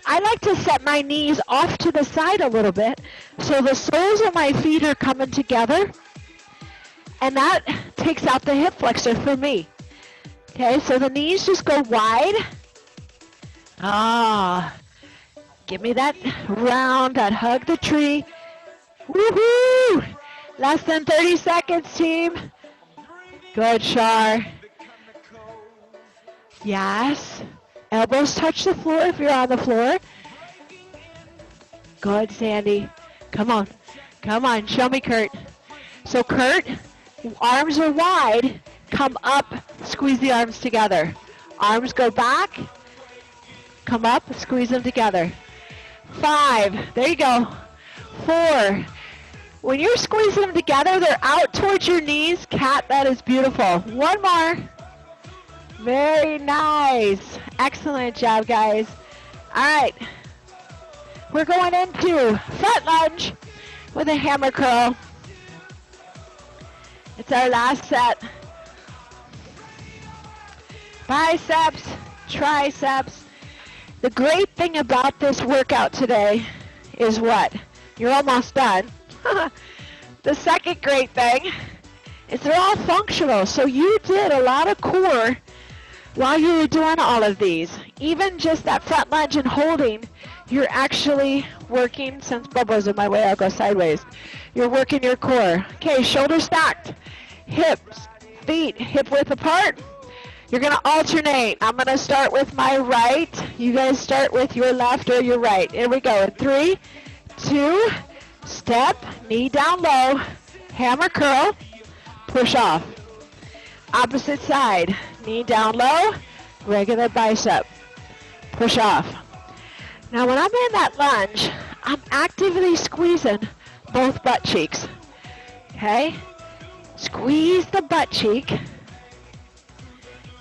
I like to set my knees off to the side a little bit so the soles of my feet are coming together, and that takes out the hip flexor for me. Okay, so the knees just go wide. Ah, give me that round, that hug the tree. Woohoo! Less than 30 seconds, team. Good, Shar. Yes. Elbows touch the floor if you're on the floor. Good, Sandy. Come on. Come on. Show me, Kurt. So, Kurt, arms are wide. Come up. Squeeze the arms together. Arms go back. Come up. Squeeze them together. 5. There you go. 4. When you're squeezing them together, they're out towards your knees. Cat, that is beautiful. 1 more. Very nice. Excellent job, guys. All right. We're going into front lunge with a hammer curl. It's our last set. Biceps, triceps. The great thing about this workout today is what? You're almost done. The second great thing is they're all functional. So you did a lot of core while you were doing all of these. Even just that front lunge and holding, you're actually working, since Bubba's in my way, I'll go sideways. You're working your core. Okay, shoulders stacked. Hips, feet, hip width apart. You're gonna alternate. I'm gonna start with my right. You guys start with your left or your right. Here we go. In 3, 2, step, knee down low, hammer curl, push off. Opposite side, knee down low, regular bicep, push off. Now when I'm in that lunge, I'm actively squeezing both butt cheeks, okay? Squeeze the butt cheek.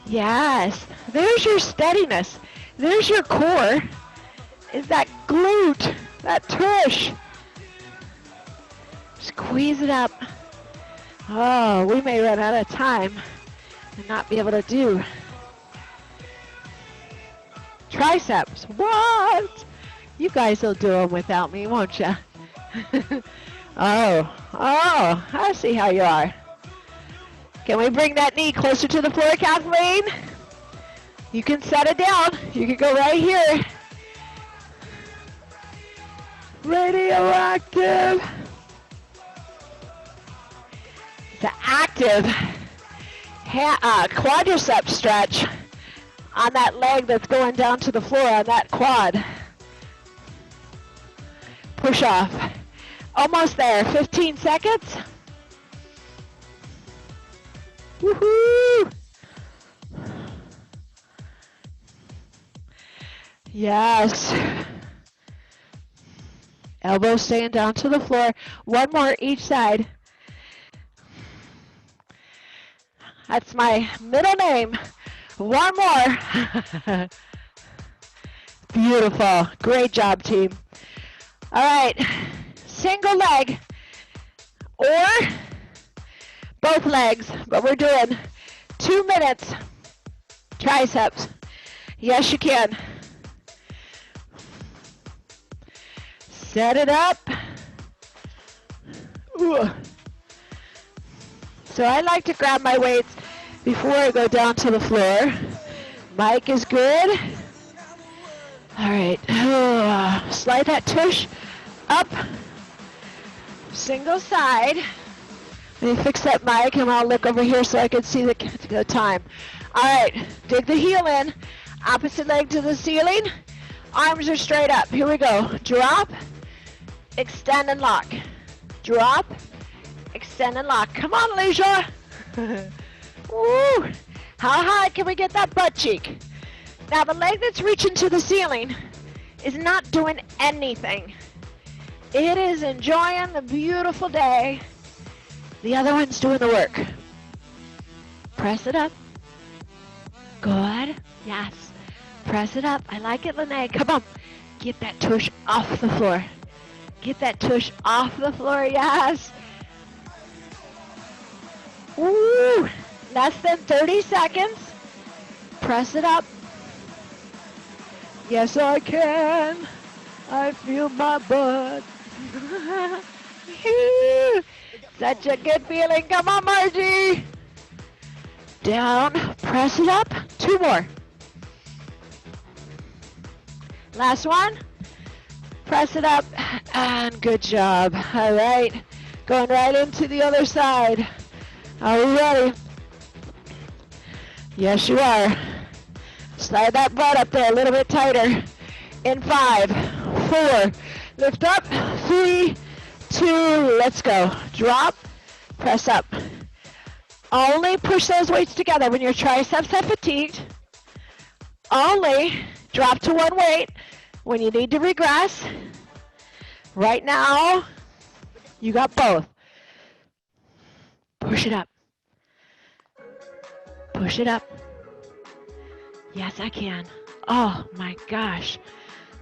Yes, there's your steadiness. There's your core. Is that glute, that tush. Squeeze it up. Oh, we may run out of time and not be able to do triceps. What? You guys will do them without me, won't you? Oh, I see how you are. Can we bring that knee closer to the floor, Kathleen? You can set it down. You can go right here. Radioactive. It's an active quadricep stretch on that leg that's going down to the floor on that quad. Push off. Almost there. 15 seconds. Woohoo! Yes. Elbows staying down to the floor. 1 more each side. That's my middle name. 1 more. Beautiful. Great job, team. All right. Single leg or both legs, but we're doing 2 minutes triceps. Yes, you can. Set it up. Ooh. So I like to grab my weights before I go down to the floor. Mic is good. All right. Slide that tush up. Single side. Let me fix that mic and I'll look over here so I can see the time. All right. Dig the heel in. Opposite leg to the ceiling. Arms are straight up. Here we go. Drop. Extend and lock. Drop. Extend and lock. Come on, Alicia. Woo. How high can we get that butt cheek? Now the leg that's reaching to the ceiling is not doing anything. It is enjoying the beautiful day. The other one's doing the work. Press it up. Good. Yes. Press it up. I like it, Lene. Come on. Get that tush off the floor. Get that tush off the floor. Yes. Woo. Less than 30 seconds. Press it up. Yes, I can. I feel my butt. Such a good feeling. Come on, Margie. Down, press it up. 2 more. Last one. Press it up, and good job. All right, going right into the other side. Are you ready? Yes, you are. Slide that butt up there a little bit tighter. In 5, 4, lift up, 3, 2, let's go. Drop, press up. Only push those weights together when your triceps are fatigued. Only drop to one weight when you need to regress. Right now, you got both. Push it up. Push it up. Yes, I can. Oh my gosh.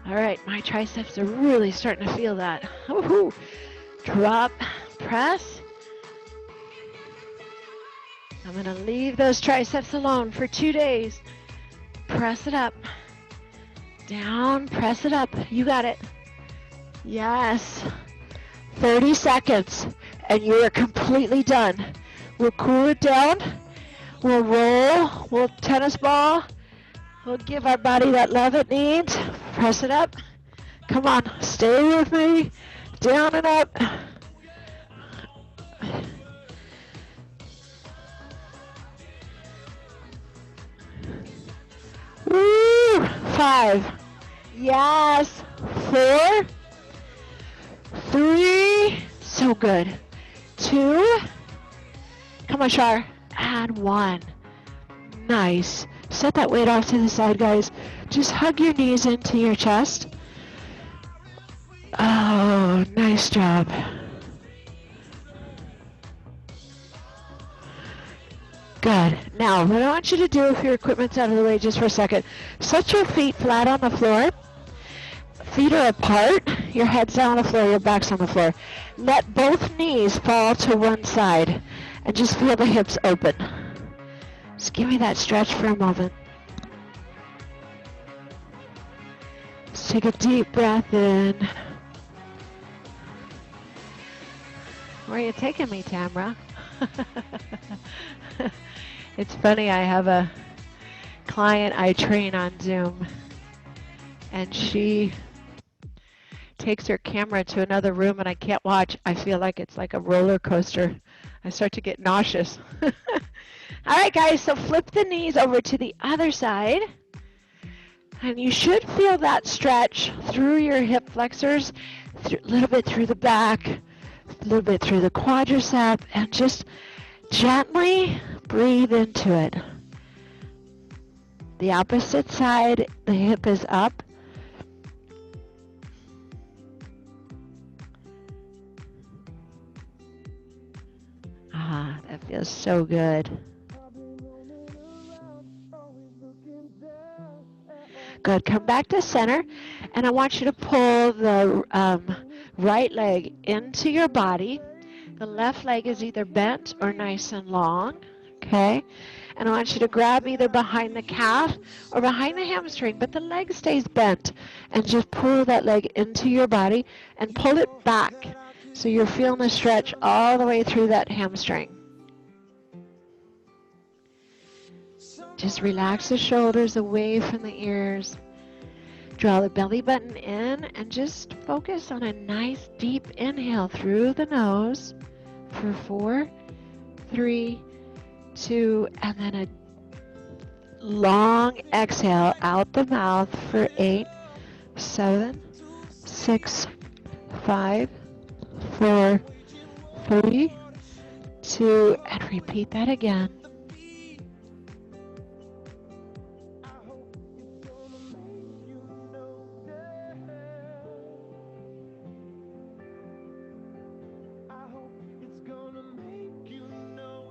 All right, my triceps are really starting to feel that. Woohoo. Drop, press. I'm gonna leave those triceps alone for 2 days. Press it up. Down, press it up. You got it. Yes. 30 seconds, and you are completely done. We'll cool it down. We'll roll. We'll tennis ball. We'll give our body that love it needs. Press it up. Come on, stay with me. Down and up. Woo! 5. Yes. 4. 3. So good. 2. Come on, Shar. And 1. Nice. Set that weight off to the side, guys. Just hug your knees into your chest. Oh, nice job. Good. Now, what I want you to do, if your equipment's out of the way just for a second, set your feet flat on the floor. Feet are apart. Your head's down on the floor, your back's on the floor. Let both knees fall to one side and just feel the hips open. Just give me that stretch for a moment. Just take a deep breath in. Where are you taking me, Tamra? It's funny, I have a client I train on Zoom, and she takes her camera to another room and I can't watch. I feel like it's like a roller coaster. I start to get nauseous. All right, guys, so flip the knees over to the other side. And you should feel that stretch through your hip flexors, a little bit through the back, a little bit through the quadricep, and just gently breathe into it. The opposite side, the hip is up. Ah, that feels so good. Good. Come back to center, and I want you to pull the right leg into your body. The left leg is either bent or nice and long, okay? And I want you to grab either behind the calf or behind the hamstring, but the leg stays bent, and just pull that leg into your body and pull it back so you're feeling the stretch all the way through that hamstring. Just relax the shoulders away from the ears. Draw the belly button in and just focus on a nice deep inhale through the nose for 4, 3, 2, and then a long exhale out the mouth for 8, 7, 6, 5, 4, 3, 2, and repeat that again.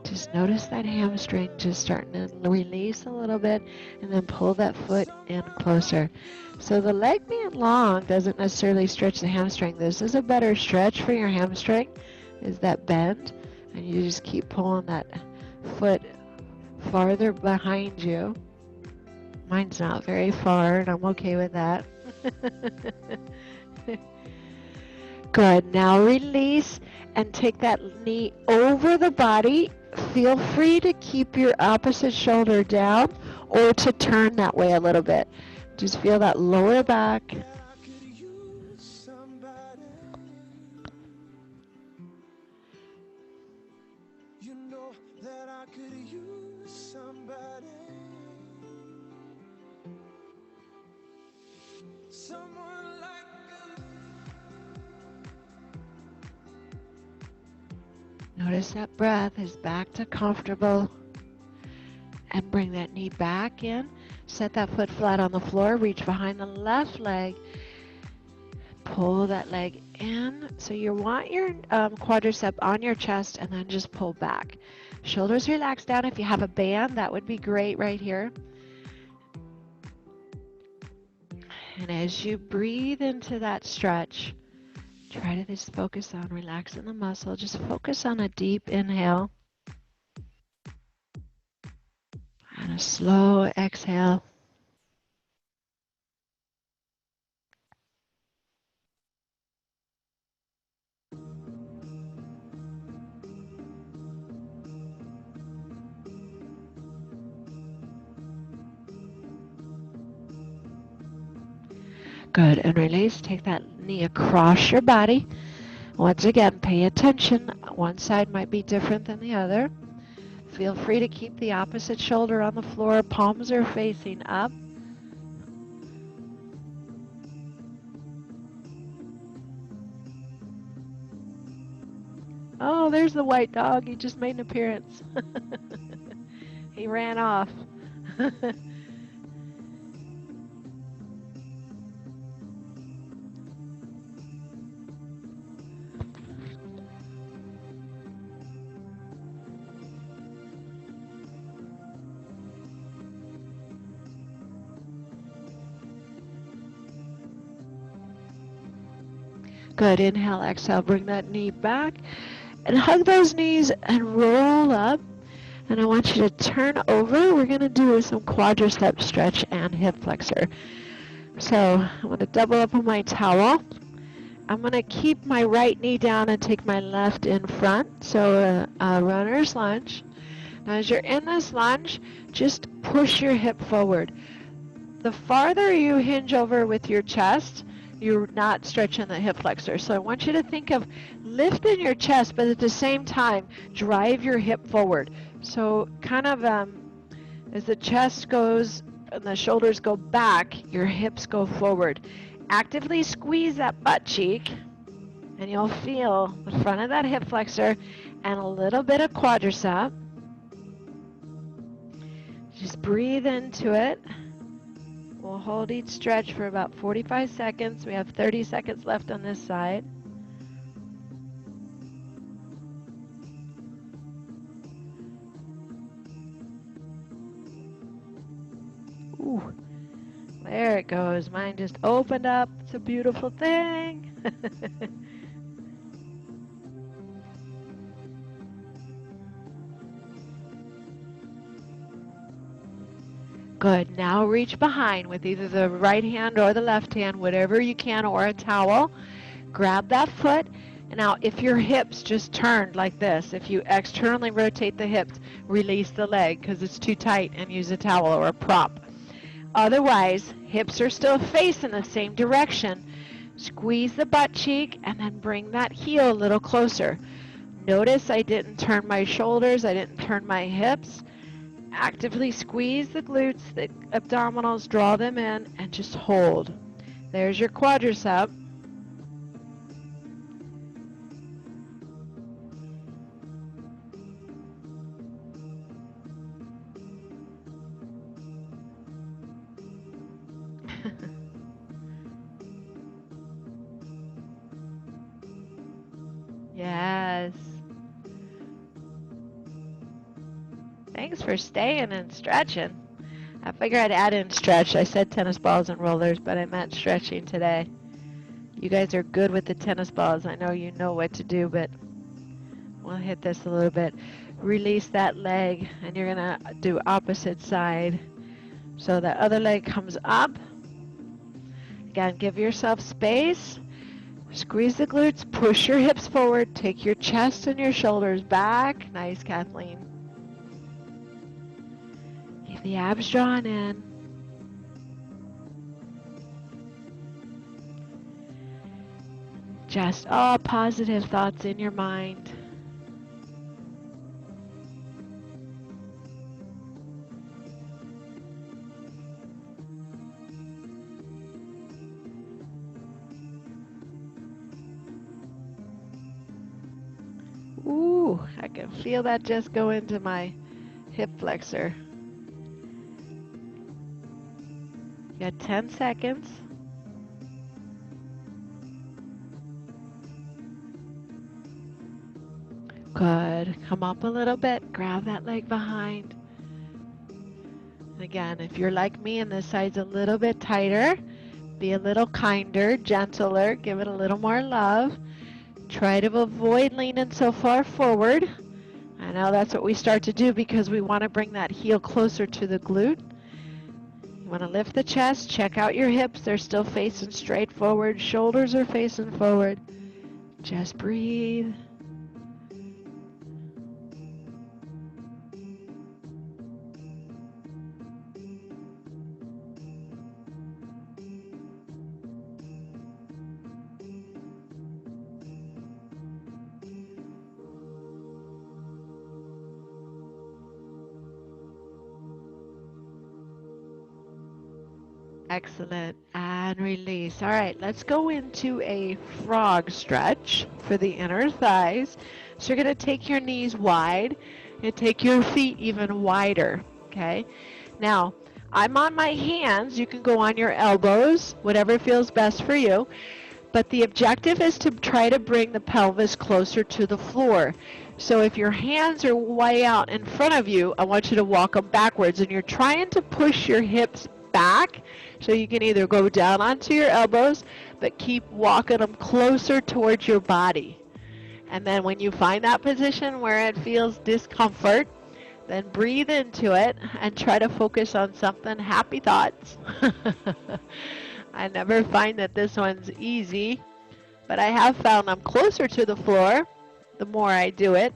Just notice that hamstring just starting to release a little bit, and then pull that foot in closer. So the leg being long doesn't necessarily stretch the hamstring. This is a better stretch for your hamstring, is that bend, and you just keep pulling that foot farther behind you. Mine's not very far, and I'm okay with that. Good. Now release and take that knee over the body. Feel free to keep your opposite shoulder down or to turn that way a little bit. Just feel that lower back. Notice that breath is back to comfortable. And bring that knee back in. Set that foot flat on the floor. Reach behind the left leg. Pull that leg in. So you want your quadricep on your chest and then just pull back. Shoulders relax down. If you have a band, that would be great right here. And as you breathe into that stretch, try to just focus on relaxing the muscle. Just focus on a deep inhale and a slow exhale. Good, and release. Take that knee across your body. Once again, pay attention. One side might be different than the other. Feel free to keep the opposite shoulder on the floor. Palms are facing up. Oh, there's the white dog. He just made an appearance. He ran off. Good. Inhale, exhale. Bring that knee back and hug those knees and roll up. And I want you to turn over. We're going to do some quadricep stretch and hip flexor. So I'm going to double up on my towel. I'm going to keep my right knee down and take my left in front. So a runner's lunge. Now as you're in this lunge, just push your hip forward. The farther you hinge over with your chest, you're not stretching the hip flexor. So I want you to think of lifting your chest, but at the same time, drive your hip forward. So kind of as the chest goes and the shoulders go back, your hips go forward. Actively squeeze that butt cheek, and you'll feel the front of that hip flexor and a little bit of quadricep. Just breathe into it. We'll hold each stretch for about 45 seconds. We have 30 seconds left on this side. Ooh, there it goes. Mine just opened up. It's a beautiful thing. Good. Now reach behind with either the right hand or the left hand, whatever you can, or a towel. Grab that foot. And now if your hips just turned like this, if you externally rotate the hips, release the leg because it's too tight and use a towel or a prop. Otherwise, hips are still facing the same direction. Squeeze the butt cheek and then bring that heel a little closer. Notice I didn't turn my shoulders, I didn't turn my hips. Actively squeeze the glutes, the abdominals, draw them in, and just hold. There's your quadricep. Yes. Thanks for staying and stretching. I figured I'd add in stretch. I said tennis balls and rollers, but I meant stretching today. You guys are good with the tennis balls. I know you know what to do, but we'll hit this a little bit. Release that leg, and you're going to do opposite side. So the other leg comes up. Again, give yourself space. Squeeze the glutes, push your hips forward, take your chest and your shoulders back. Nice, Kathleen. Keep the abs drawn in. Just all positive thoughts in your mind. Ooh, I can feel that just go into my hip flexor. You got 10 seconds. Good. Come up a little bit. Grab that leg behind. Again, if you're like me and this side's a little bit tighter, be a little kinder, gentler, give it a little more love. Try to avoid leaning so far forward. I know that's what we start to do because we want to bring that heel closer to the glute. You want to lift the chest, check out your hips. They're still facing straight forward. Shoulders are facing forward. Just breathe. Excellent. And release. All right, let's go into a frog stretch for the inner thighs. So you're going to take your knees wide and take your feet even wider, okay? Now, I'm on my hands. You can go on your elbows, whatever feels best for you. But the objective is to try to bring the pelvis closer to the floor. So if your hands are way out in front of you, I want you to walk them backwards. And you're trying to push your hips back so you can either go down onto your elbows, but keep walking them closer towards your body. And then when you find that position where it feels discomfort, then breathe into it and try to focus on something. Happy thoughts. I never find that this one's easy, but I have found I'm closer to the floor the more I do it.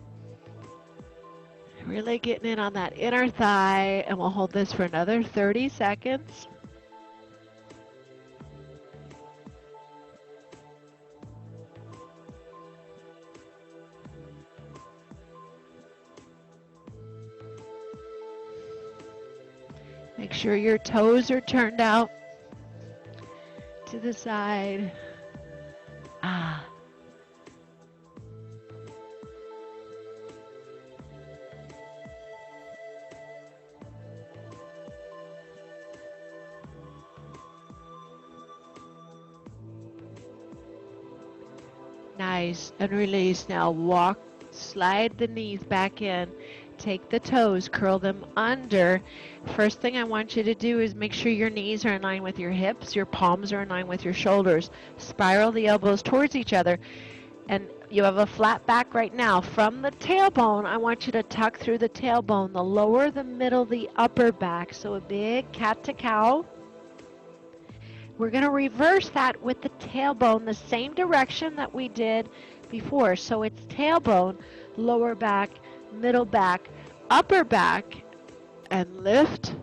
Really getting in on that inner thigh, and we'll hold this for another 30 seconds. Make sure your toes are turned out to the side. Ah. Nice. And release. Now walk, slide the knees back in. Take the toes, curl them under. First thing I want you to do is make sure your knees are in line with your hips, your palms are in line with your shoulders. Spiral the elbows towards each other. And you have a flat back right now. From the tailbone, I want you to tuck through the tailbone, the lower, the middle, the upper back. So a big cat to cow. We're going to reverse that with the tailbone, the same direction that we did before. So it's tailbone, lower back, middle back, upper back, and lift.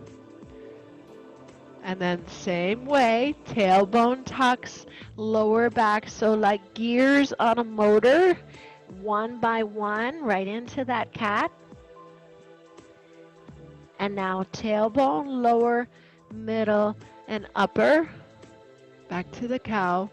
And then same way, tailbone tucks, lower back. So like gears on a motor, one by one, right into that cat. And now tailbone, lower, middle, and upper. Back to the cow.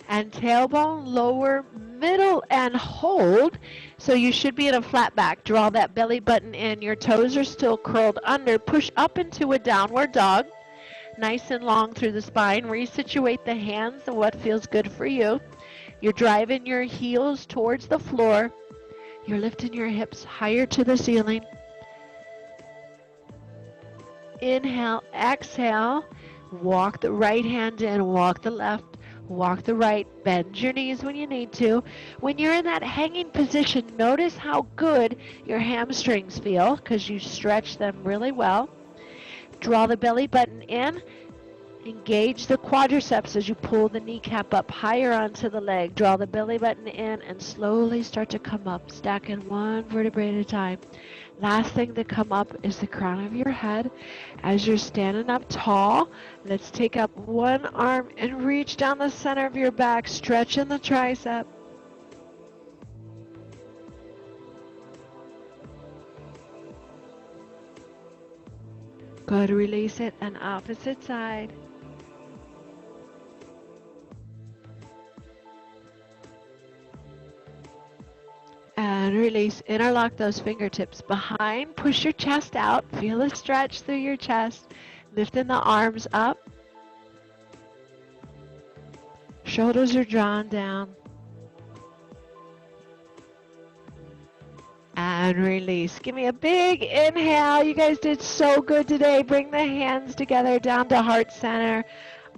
And tailbone, lower, middle, and hold. So you should be in a flat back. Draw that belly button in. Your toes are still curled under. Push up into a downward dog. Nice and long through the spine. Resituate the hands to what feels good for you. You're driving your heels towards the floor. You're lifting your hips higher to the ceiling. Inhale, exhale. Walk the right hand in, walk the left. Walk the right, bend your knees when you need to. When you're in that hanging position, notice how good your hamstrings feel because you stretch them really well. Draw the belly button in. Engage the quadriceps as you pull the kneecap up higher onto the leg. Draw the belly button in and slowly start to come up, stacking one vertebrae at a time. Last thing to come up is the crown of your head. As you're standing up tall, let's take up one arm and reach down the center of your back, stretching the tricep. Good, release it, and opposite side. And release, interlock those fingertips behind, push your chest out, feel a stretch through your chest, lifting the arms up. Shoulders are drawn down. And release. Give me a big inhale. You guys did so good today. Bring the hands together down to heart center.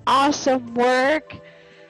Awesome work.